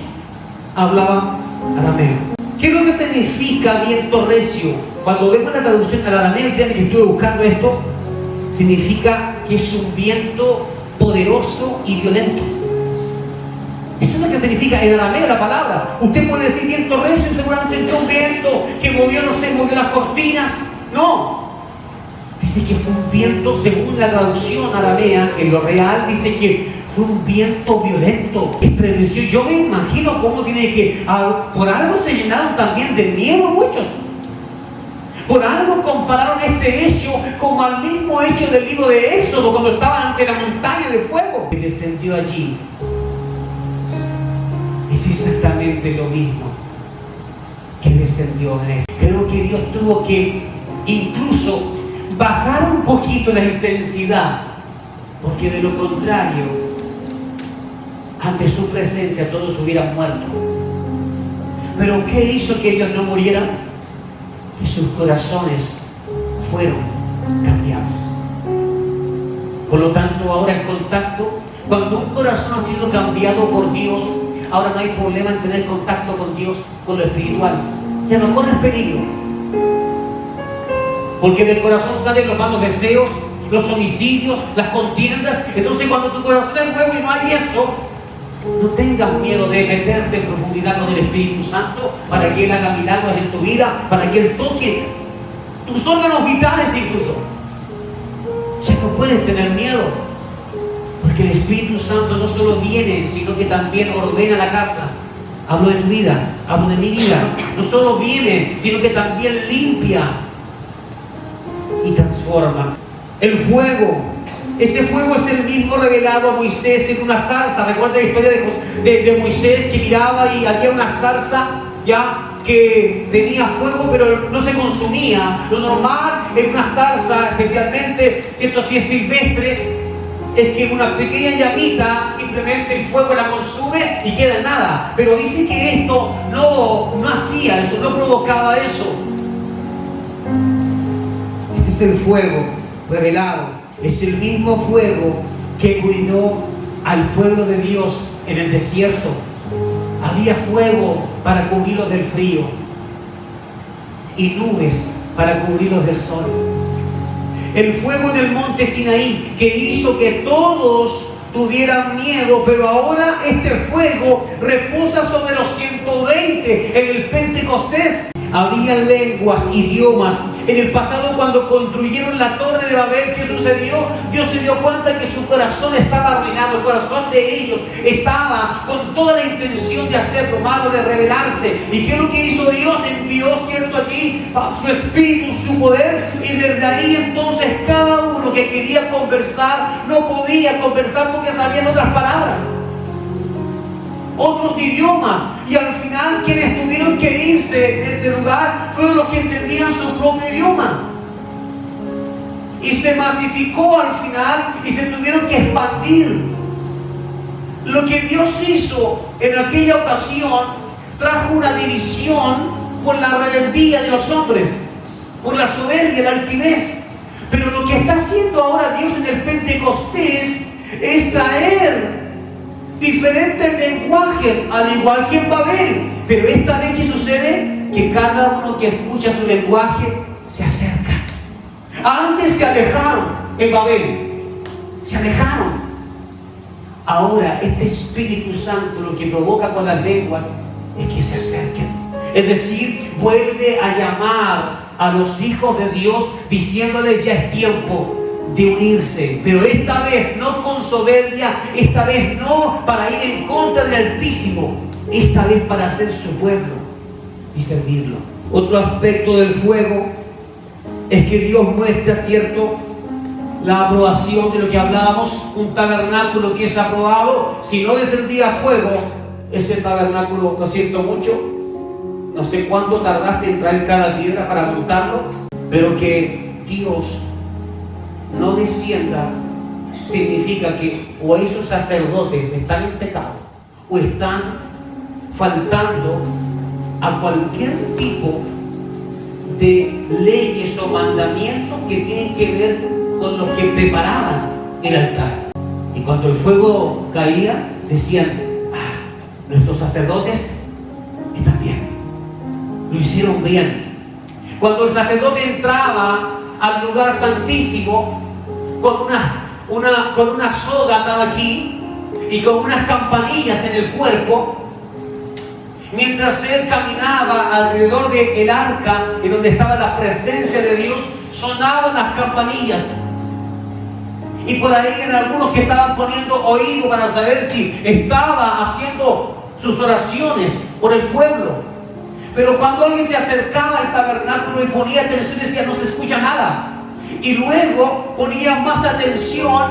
hablaba arameo. ¿Qué es lo que significa viento recio? Cuando vemos la traducción al arameo, y créanme que estuve buscando esto, significa que es un viento poderoso y violento. Eso es lo que significa en arameo la palabra. Usted puede decir viento recio y seguramente entró un viento que movió, no sé, movió las cortinas. No. Dice que fue un viento, según la traducción aramea, en lo real, dice que fue un viento violento, estremeció. Yo me imagino cómo tiene que... Por algo se llenaron también de miedo muchos. Por algo compararon este hecho como al mismo hecho del libro de Éxodo, cuando estaban ante la montaña de fuego que descendió allí. Es exactamente lo mismo que descendió en él. Creo que Dios tuvo que incluso bajar un poquito la intensidad, porque de lo contrario, ante su presencia todos hubieran muerto. Pero ¿qué hizo que ellos no murieran? Que sus corazones fueron cambiados. Por lo tanto, ahora el contacto, cuando un corazón ha sido cambiado por Dios, ahora no hay problema en tener contacto con Dios, con lo espiritual. Ya no corres peligro. Porque del corazón salen los malos deseos, los homicidios, las contiendas. Entonces, cuando tu corazón es nuevo y no hay eso, no tengas miedo de meterte en profundidad con el Espíritu Santo para que Él haga milagros en tu vida, para que Él toque tus órganos vitales incluso. Ya no puedes tener miedo, porque el Espíritu Santo no solo viene, sino que también ordena la casa. Hablo de tu vida, hablo de mi vida. No solo viene, sino que también limpia y transforma. El fuego. Ese fuego es el mismo revelado a Moisés en una zarza. Recuerda la historia de Moisés, que miraba y había una zarza ya que tenía fuego, pero no se consumía. Lo normal en una zarza, especialmente, ¿cierto?, si es silvestre, es que una pequeña llamita, simplemente el fuego la consume y queda en nada. Pero dice que esto no hacía eso, no provocaba eso. Ese es el fuego revelado. Es el mismo fuego que cuidó al pueblo de Dios en el desierto. Había fuego para cubrirlos del frío. y nubes para cubrirlos del sol. El fuego en el monte Sinaí que hizo que todos tuvieran miedo, pero ahora este fuego reposa sobre los 120 en el Pentecostés. Había lenguas, idiomas. En el pasado, cuando construyeron la torre de Babel, ¿qué sucedió? Dios se dio cuenta que su corazón estaba arruinado. El corazón de ellos estaba con toda la intención de hacer lo malo, de rebelarse. ¿Y qué es lo que hizo Dios? Envió, ¿cierto?, allí su espíritu, su poder. Y desde ahí entonces cada uno que quería conversar no podía conversar porque sabían otras palabras, otros idiomas, y al final quienes tuvieron que irse de ese lugar fueron los que entendían su propio idioma, y se masificó al final y se tuvieron que expandir. Lo que Dios hizo en aquella ocasión trajo una división por la rebeldía de los hombres, por la soberbia, la altivez. Pero lo que está haciendo ahora Dios en el Pentecostés es traer diferentes lenguajes, al igual que en Babel. Pero esta vez, ¿qué sucede? Que cada uno que escucha su lenguaje se acerca. Antes se alejaron en Babel, se alejaron. Ahora este Espíritu Santo lo que provoca con las lenguas es que se acerquen. Es decir, vuelve a llamar a los hijos de Dios diciéndoles: ya es tiempo de unirse, pero esta vez no con soberbia, esta vez no para ir en contra del Altísimo, esta vez para hacer su pueblo y servirlo. Otro aspecto del fuego es que Dios muestra, ¿cierto?, la aprobación de lo que hablábamos. Un tabernáculo que es aprobado, si no descendía fuego, ese tabernáculo, lo siento mucho, no sé cuánto tardaste en traer cada piedra para montarlo, pero que Dios no descienda significa que o esos sacerdotes están en pecado o están faltando a cualquier tipo de leyes o mandamientos que tienen que ver con los que preparaban el altar. Y cuando el fuego caía, decían: nuestros sacerdotes están bien, lo hicieron bien. Cuando el sacerdote entraba al lugar santísimo con una soga atada aquí y con unas campanillas en el cuerpo, mientras él caminaba alrededor del arca y donde estaba la presencia de Dios, sonaban las campanillas. Y por ahí en algunos que estaban poniendo oído para saber si estaba haciendo sus oraciones por el pueblo. Pero cuando alguien se acercaba al tabernáculo y ponía atención, decía: no se escucha nada. Y luego ponían más atención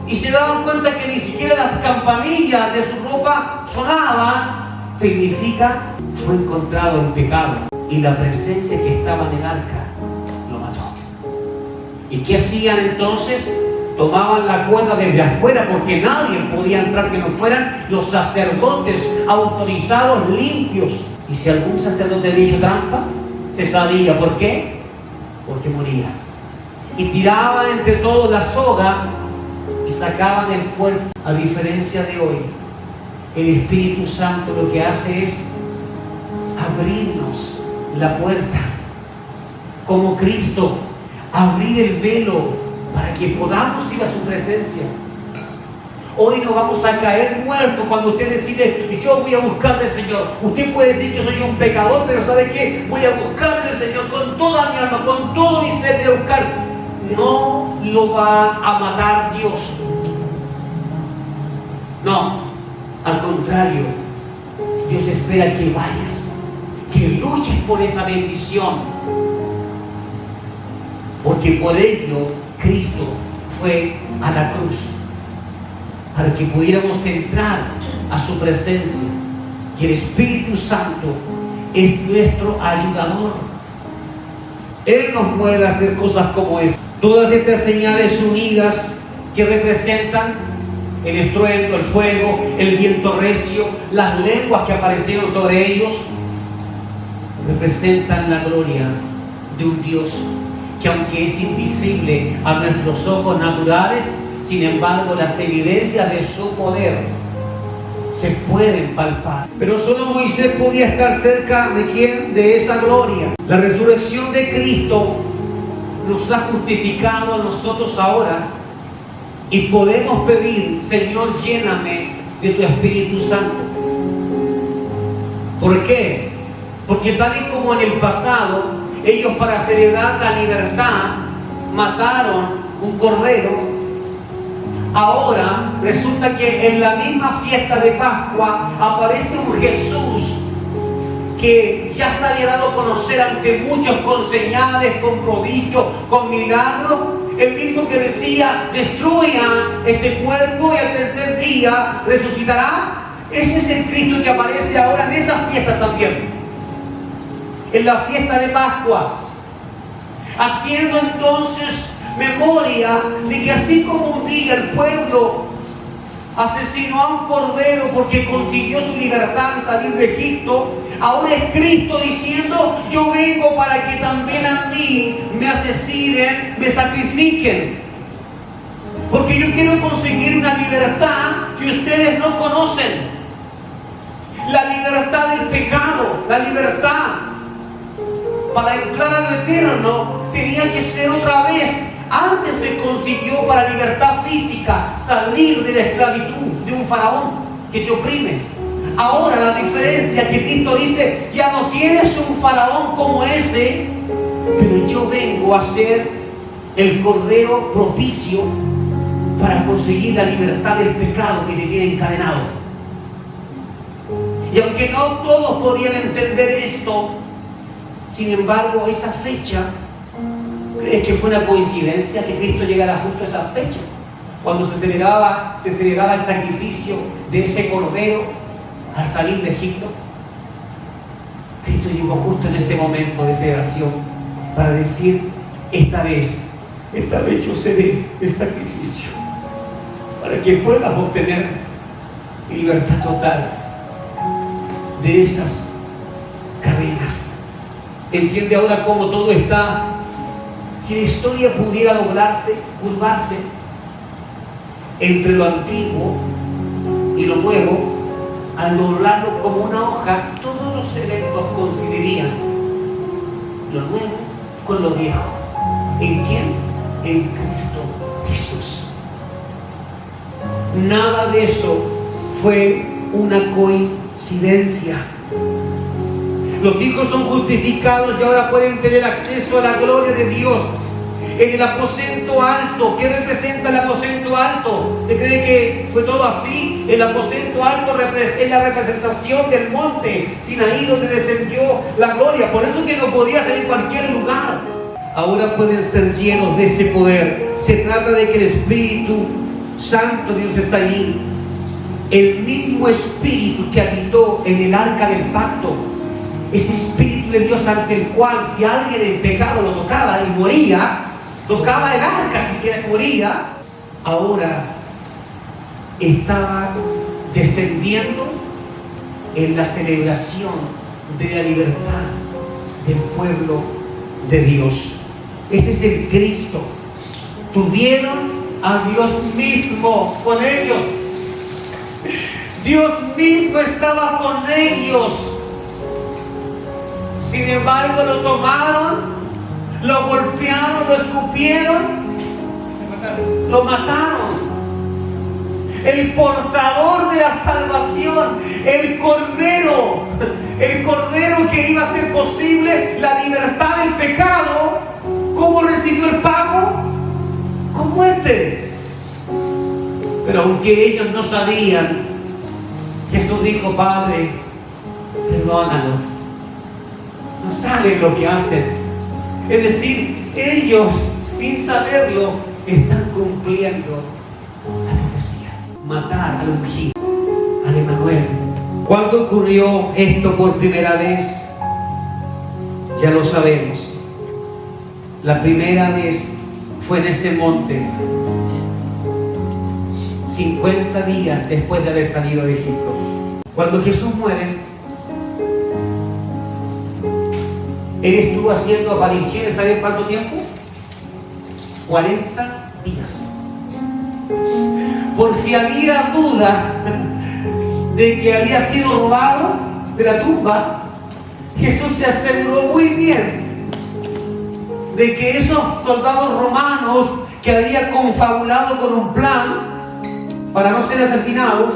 y se daban cuenta que ni siquiera las campanillas de su ropa sonaban. Significa: fue encontrado en pecado y la presencia que estaba en el arca lo mató. ¿Y qué hacían entonces? Tomaban la cuerda desde afuera, porque nadie podía entrar que no fueran los sacerdotes autorizados, limpios. Y si algún sacerdote había hecho trampa, se sabía. ¿Por qué? Porque moría. Y tiraban entre todos la soga y sacaban el cuerpo. A diferencia de hoy, el Espíritu Santo lo que hace es abrirnos la puerta, como Cristo, abrir el velo para que podamos ir a su presencia. Hoy no vamos a caer muertos cuando usted decide: yo voy a buscar al Señor. Usted puede decir: yo soy un pecador, pero ¿sabe qué? Voy a buscar al Señor con toda mi alma, con todo mi ser, voy a buscar. No lo va a matar Dios. No, al contrario, Dios espera que vayas, que luches por esa bendición, porque por ello Cristo fue a la cruz, para que pudiéramos entrar a su presencia. Y el Espíritu Santo es nuestro ayudador. Él nos mueve a hacer cosas como esta. Todas estas señales unidas que representan el estruendo, el fuego, el viento recio, las lenguas que aparecieron sobre ellos, representan la gloria de un Dios que, aunque es invisible a nuestros ojos naturales, sin embargo las evidencias de su poder se pueden palpar. Pero solo Moisés podía estar cerca de ¿quién? De esa gloria. La resurrección de Cristo nos ha justificado a nosotros ahora y podemos pedir: Señor, lléname de tu Espíritu Santo. ¿Por qué? Porque tal y como en el pasado, ellos para celebrar la libertad mataron un cordero, ahora resulta que en la misma fiesta de Pascua aparece un Jesús que ya se había dado a conocer ante muchos con señales, con prodigios, con milagros. El mismo que decía: destruyan este cuerpo y al tercer día resucitará. Ese es el Cristo que aparece ahora en esas fiestas también, en la fiesta de Pascua, haciendo entonces memoria de que así como un día el pueblo asesinó a un cordero porque consiguió su libertad al salir de Egipto, ahora es Cristo diciendo: yo vengo para que también a mí me asesinen, me sacrifiquen, porque yo quiero conseguir una libertad que ustedes no conocen, la libertad del pecado, la libertad para entrar a lo eterno. Tenía que ser otra vez. Antes se consiguió para libertad física, salir de la esclavitud de un faraón que te oprime. Ahora la diferencia que Cristo dice: ya no tienes un faraón como ese, pero yo vengo a ser el cordero propicio para conseguir la libertad del pecado que te tiene encadenado. Y aunque no todos podían entender esto, sin embargo, esa fecha, ¿crees que fue una coincidencia que Cristo llegara justo a esa fecha? Cuando se celebraba el sacrificio de ese cordero al salir de Egipto. Cristo llegó justo en ese momento de celebración para decir: esta vez yo seré el sacrificio para que puedas obtener libertad total de esas cadenas. Entiende ahora cómo todo está. Si la historia pudiera doblarse, curvarse entre lo antiguo y lo nuevo, al doblarlo como una hoja, todos los eventos coincidirían, lo nuevo con lo viejo. ¿En quién? En Cristo Jesús. Nada de eso fue una coincidencia. Los hijos son justificados y ahora pueden tener acceso a la gloria de Dios en el aposento alto. ¿Qué representa el aposento alto? ¿Usted cree que fue todo así? El aposento alto es la representación del monte Sinaí, donde descendió la gloria. Por eso que no podía ser en cualquier lugar. Ahora pueden ser llenos de ese poder. Se trata de que el Espíritu Santo de Dios está allí. El mismo Espíritu que habitó en el arca del pacto. Ese Espíritu de Dios ante el cual si alguien en pecado lo tocaba y moría, tocaba el arca siquiera moría, ahora estaba descendiendo en la celebración de la libertad del pueblo de Dios. Ese es el Cristo. Tuvieron a Dios mismo con ellos. Dios mismo estaba con ellos. Sin embargo, lo tomaron, lo golpearon, lo escupieron, lo mataron. El portador de la salvación, el cordero que iba a hacer posible la libertad del pecado, ¿cómo recibió el pago? Con muerte. Pero aunque ellos no sabían, Jesús dijo: Padre, perdónalos. No saben lo que hacen. Es decir, ellos, sin saberlo, están cumpliendo la profecía. Matar al ungido, al Emanuel. ¿Cuándo ocurrió esto por primera vez? Ya lo sabemos. La primera vez fue en ese monte, 50 días después de haber salido de Egipto. Cuando Jesús muere, Él estuvo haciendo apariciones, ¿sabes cuánto tiempo? 40 días. Por si había duda de que había sido robado de la tumba, Jesús se aseguró muy bien de que esos soldados romanos que habían confabulado con un plan para no ser asesinados,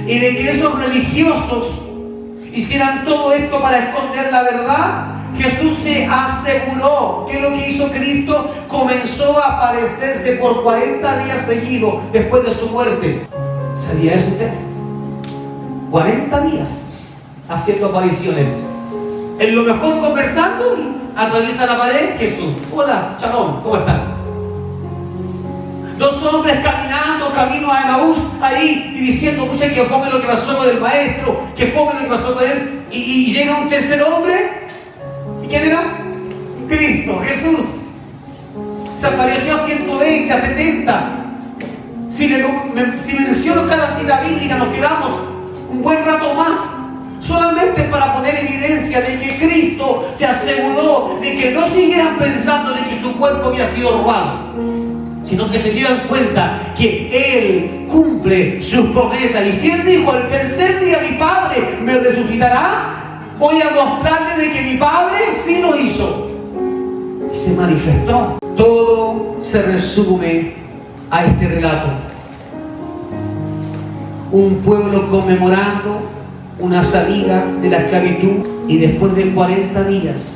y de que esos religiosos hicieran todo esto para esconder la verdad, Jesús se aseguró que lo que hizo Cristo comenzó a aparecerse por 40 días seguidos después de su muerte. ¿Sabía eso usted? 40 días haciendo apariciones. En lo mejor conversando y atraviesa la pared Jesús. Hola, Shalom, ¿cómo están? Dos hombres caminando, camino a Emaús, ahí, y diciendo, pucha, que fome lo que pasó con el maestro, que fome lo que pasó con él. Y llega un tercer hombre. ¿Y quién era? Cristo, Jesús. Se apareció a 120, a 70. Si menciono cada cita bíblica, nos quedamos un buen rato más. Solamente para poner evidencia de que Cristo se aseguró de que no siguieran pensando de que su cuerpo había sido robado, sino que se dieran cuenta que Él cumple sus promesas. Y si Él dijo, el tercer día mi Padre me resucitará, voy a mostrarle de que mi Padre sí lo hizo. Y se manifestó. Todo se resume a este relato. Un pueblo conmemorando una salida de la esclavitud, y después de 40 días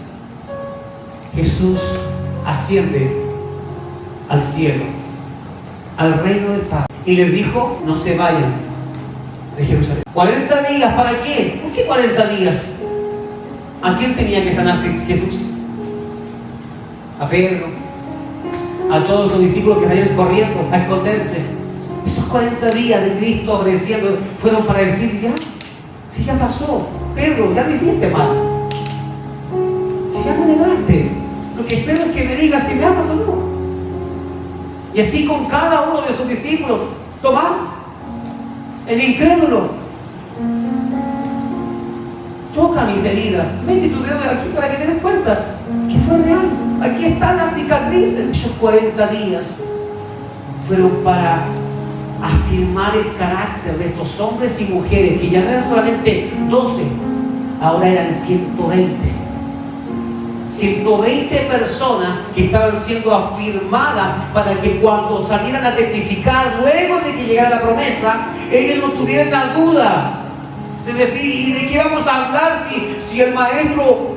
Jesús asciende al cielo, al reino del Padre, y les dijo, no se vayan de Jerusalén. 40 días, ¿para qué? ¿Por qué 40 días? ¿A quién tenía que sanar Jesús? A Pedro, a todos los discípulos que salieron corriendo a esconderse. Esos 40 días de Cristo apareciendo fueron para decir, ya, si ya pasó, Pedro, ya lo hiciste mal, si ya me negaste, lo que espero es que me digas si me amas o no. Y así con cada uno de sus discípulos. Tomás, el incrédulo, toca mis heridas, mete tu dedo aquí para que te des cuenta que fue real. Aquí están las cicatrices. Esos 40 días fueron para afirmar el carácter de estos hombres y mujeres, que ya no eran solamente 12, ahora eran 120. 120 personas que estaban siendo afirmadas para que cuando salieran a testificar, luego de que llegara la promesa, ellos no tuvieran la duda de decir, ¿y de qué vamos a hablar si el maestro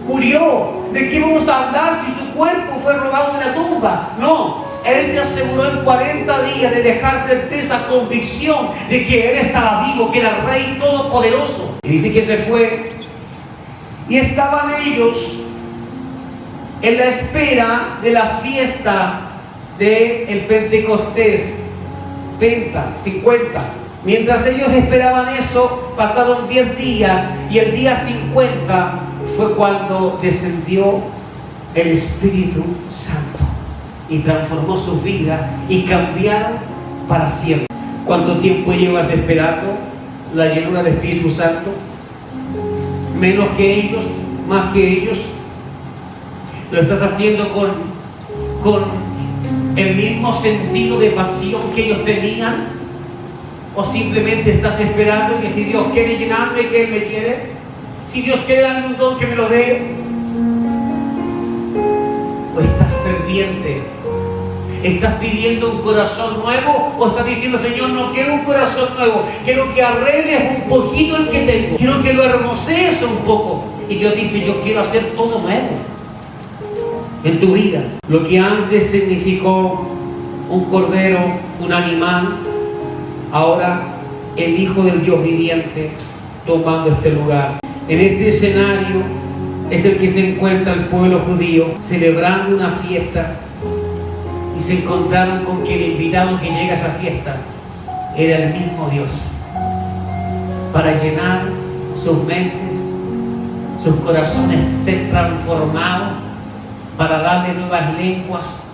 murió? ¿De qué vamos a hablar si su cuerpo fue robado de la tumba? No, Él se aseguró en 40 días de dejar certeza, convicción de que Él estaba vivo, que era el Rey Todopoderoso. Y dice que se fue, y estaban ellos en la espera de la fiesta del Pentecostés, Penta, 50. Mientras ellos esperaban eso, pasaron 10 días, y el día 50 fue cuando descendió el Espíritu Santo y transformó sus vidas y cambiaron para siempre. ¿Cuánto tiempo llevas esperando la llenura del Espíritu Santo? Menos que ellos, más que ellos. ¿Lo estás haciendo con el mismo sentido de pasión que ellos tenían? ¿O simplemente estás esperando que si Dios quiere llenarme, que Él me quiere? Si Dios quiere darme un don, que me lo dé. ¿O estás ferviente? ¿Estás pidiendo un corazón nuevo? ¿O estás diciendo, Señor, no quiero un corazón nuevo, quiero que arregles un poquito el que tengo, quiero que lo hermosees un poco? Y Dios dice, yo quiero hacer todo nuevo en tu vida. Lo que antes significó un cordero, un animal, ahora el Hijo del Dios viviente tomando este lugar. En este escenario es el que se encuentra el pueblo judío celebrando una fiesta, y se encontraron con que el invitado que llega a esa fiesta era el mismo Dios, para llenar sus mentes, sus corazones, ser transformados, para darle nuevas lenguas,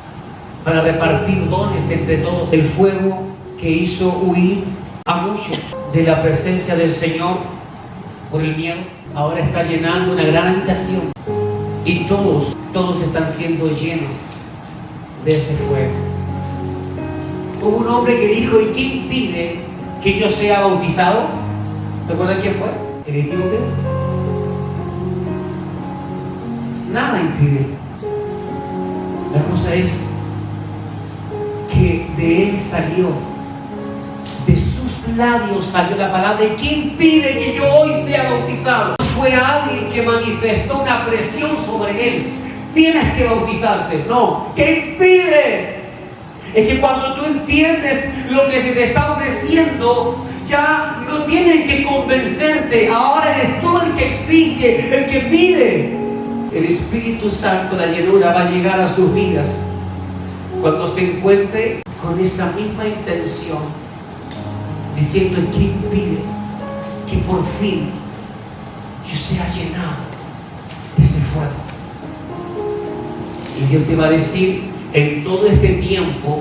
para repartir dones entre todos. El fuego que hizo huir a muchos de la presencia del Señor por el miedo, ahora está llenando una gran habitación, y todos están siendo llenos de ese fuego. Hubo un hombre que dijo, ¿y qué impide que yo sea bautizado? ¿Recuerdan quién fue? El etíope. Nada impide. La cosa es que de él salió, de sus labios salió la palabra. ¿Y qué impide que yo hoy sea bautizado? Fue alguien que manifestó una presión sobre él. Tienes que bautizarte. No. ¿Qué impide? Es que cuando tú entiendes lo que se te está ofreciendo, ya no tienen que convencerte. Ahora eres tú el que exige, el que pide. El Espíritu Santo, la llenura, va a llegar a sus vidas cuando se encuentre con esa misma intención, diciendo: ¿qué impide que por fin yo sea llenado de ese fuego? Y Dios te va a decir: en todo este tiempo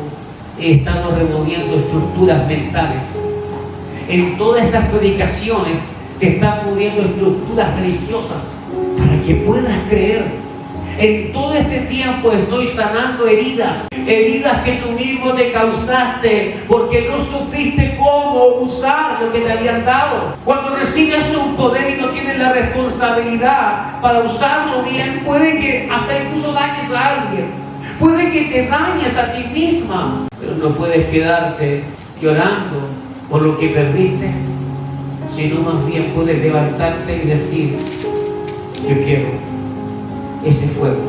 he estado removiendo estructuras mentales. En todas estas predicaciones se están moviendo estructuras religiosas para que puedas creer. En todo este tiempo estoy sanando heridas que tú mismo te causaste porque no supiste cómo usar lo que te habían dado. Cuando recibes un poder y no tienes la responsabilidad para usarlo bien, puede que hasta incluso dañes a alguien, puede que te dañes a ti misma, pero no puedes quedarte llorando por lo que perdiste, sino más bien puedes levantarte y decir: yo quiero ese fuego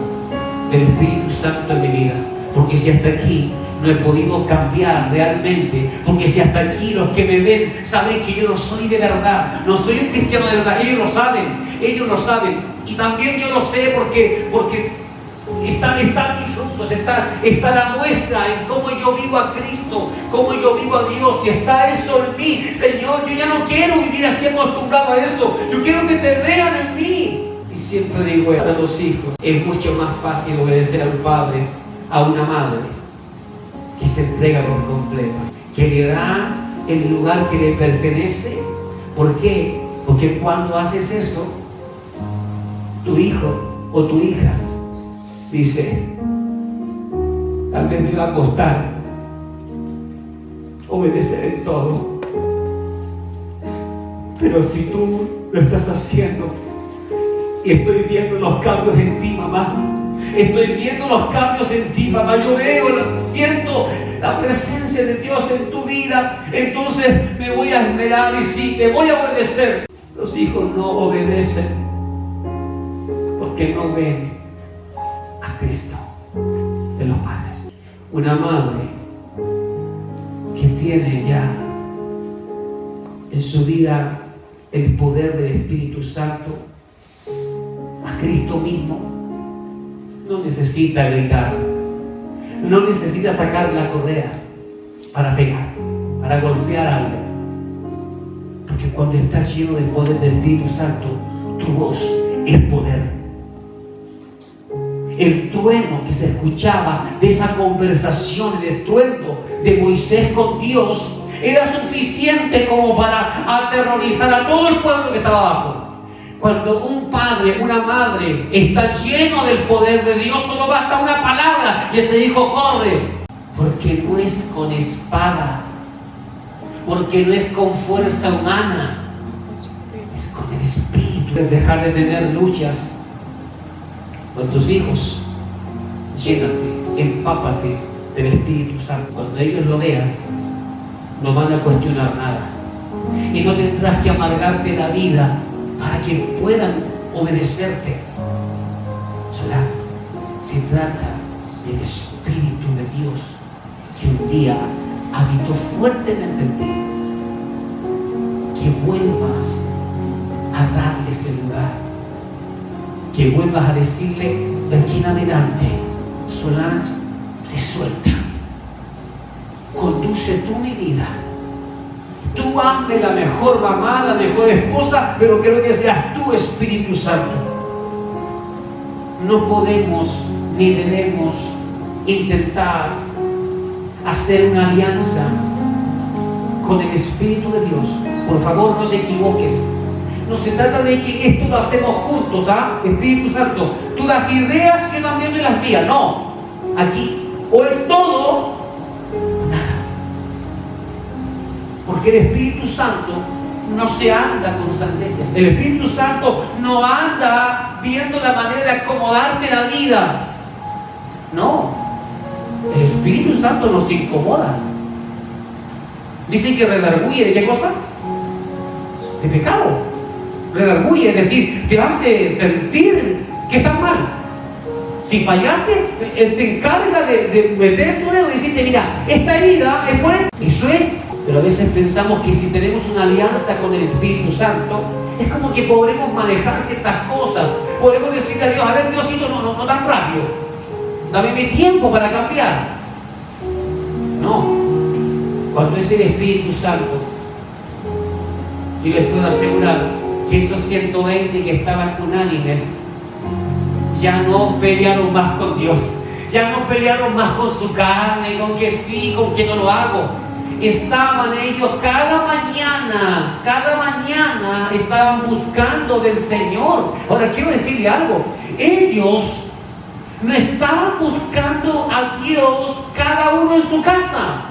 del Espíritu Santo en mi vida, porque si hasta aquí no he podido cambiar realmente, porque si hasta aquí los que me ven saben que yo no soy de verdad, no soy un cristiano de verdad, ellos lo saben, y también yo lo sé porque están mis frutos, está la muestra en cómo yo vivo a Cristo, cómo yo vivo a Dios, y está eso en mí. Señor, yo ya no quiero vivir así acostumbrado a eso, yo quiero que te vean en mí. Y siempre digo a los hijos: es mucho más fácil obedecer a un padre, a una madre, que se entrega por completo, que le da el lugar que le pertenece. ¿Por qué? Porque cuando haces eso, tu hijo o tu hija dice: tal vez me va a costar obedecer en todo, pero si tú lo estás haciendo, y estoy viendo los cambios en ti, mamá, estoy viendo los cambios en ti, mamá, yo siento la presencia de Dios en tu vida, entonces me voy a esmerar y sí, te voy a obedecer. Los hijos no obedecen porque no ven a Cristo de los padres. Una madre que tiene ya en su vida el poder del Espíritu Santo, a Cristo mismo, no necesita gritar, no necesita sacar la correa para pegar, para golpear a alguien, porque cuando estás lleno del poder del Espíritu Santo, tu voz es poder. El trueno que se escuchaba de esa conversación, el estruendo de Moisés con Dios, era suficiente como para aterrorizar a todo el pueblo que estaba abajo. Cuando un padre, una madre está lleno del poder de Dios, solo basta una palabra y ese hijo corre, porque no es con espada, porque no es con fuerza humana, es con el Espíritu. Dejar de tener luchas con tus hijos. Llénate, empápate del Espíritu Santo. Cuando ellos lo vean, no van a cuestionar nada, y no tendrás que amargarte la vida para que puedan obedecerte. Solá, se trata del Espíritu de Dios que un día habitó fuertemente en ti. Que vuelvas a darle ese lugar, que vuelvas a decirle: de aquí en adelante, Solange se suelta, conduce tú mi vida. Tú hazme la mejor mamá, la mejor esposa, pero quiero que seas tú, Espíritu Santo. No podemos ni debemos intentar hacer una alianza con el Espíritu de Dios. Por favor, no te equivoques. No se trata de que esto lo hacemos juntos, ¿ah? Espíritu Santo, tú das ideas, yo también doy las mías. No, aquí o es todo o nada. Porque el Espíritu Santo no se anda con sandeces. El Espíritu Santo no anda viendo la manera de acomodarte la vida. No. El Espíritu Santo nos incomoda. Dicen que redarguye ¿de qué cosa? De pecado. Redarguye, es decir, te hace sentir que estás mal. Si fallaste, se encarga de meter tu dedo y decirte, mira, esta herida es por esto. Eso es. Pero a veces pensamos que si tenemos una alianza con el Espíritu Santo, es como que podremos manejar ciertas cosas. Podremos decirle a Dios, a ver, Diosito, no tan rápido. Dame mi tiempo para cambiar. No. Cuando es el Espíritu Santo, yo les puedo asegurar que esos 120 que estaban unánimes ya no pelearon más con Dios, ya no pelearon más con su carne, con que sí, con que no lo hago. Estaban ellos cada mañana estaban buscando del Señor. Ahora quiero decirle algo, ellos no estaban buscando a Dios cada uno en su casa,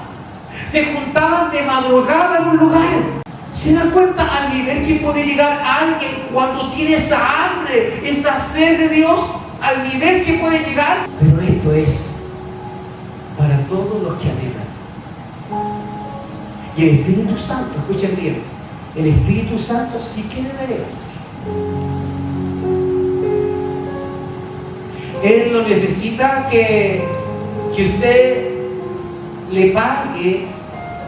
se juntaban de madrugada en un lugar. ¿Se da cuenta al nivel que puede llegar alguien cuando tiene esa hambre, esa sed de Dios? Al nivel que puede llegar. Pero esto es para todos los que anhelan. Y el Espíritu Santo, escuchen bien, el Espíritu Santo sí quiere revelarse. Él no necesita que usted le pague,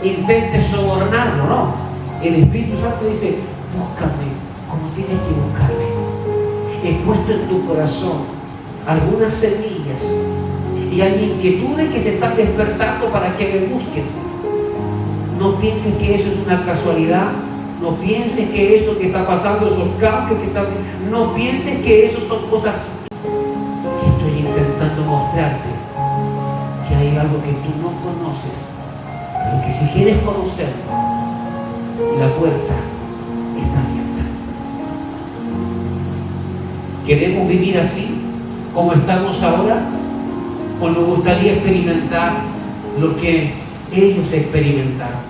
intente sobornarlo, no. El Espíritu Santo dice, búscame como tienes que buscarme. He puesto en tu corazón algunas semillas y hay inquietudes que se están despertando para que me busques. No piensen que eso es una casualidad. No piensen que eso que está pasando, esos cambios que están... No piensen que eso son cosas que estoy intentando mostrarte. Que hay algo que tú no conoces, pero que si quieres conocerlo, la puerta está abierta. ¿Queremos vivir así, como estamos ahora? ¿O nos gustaría experimentar lo que ellos experimentaron?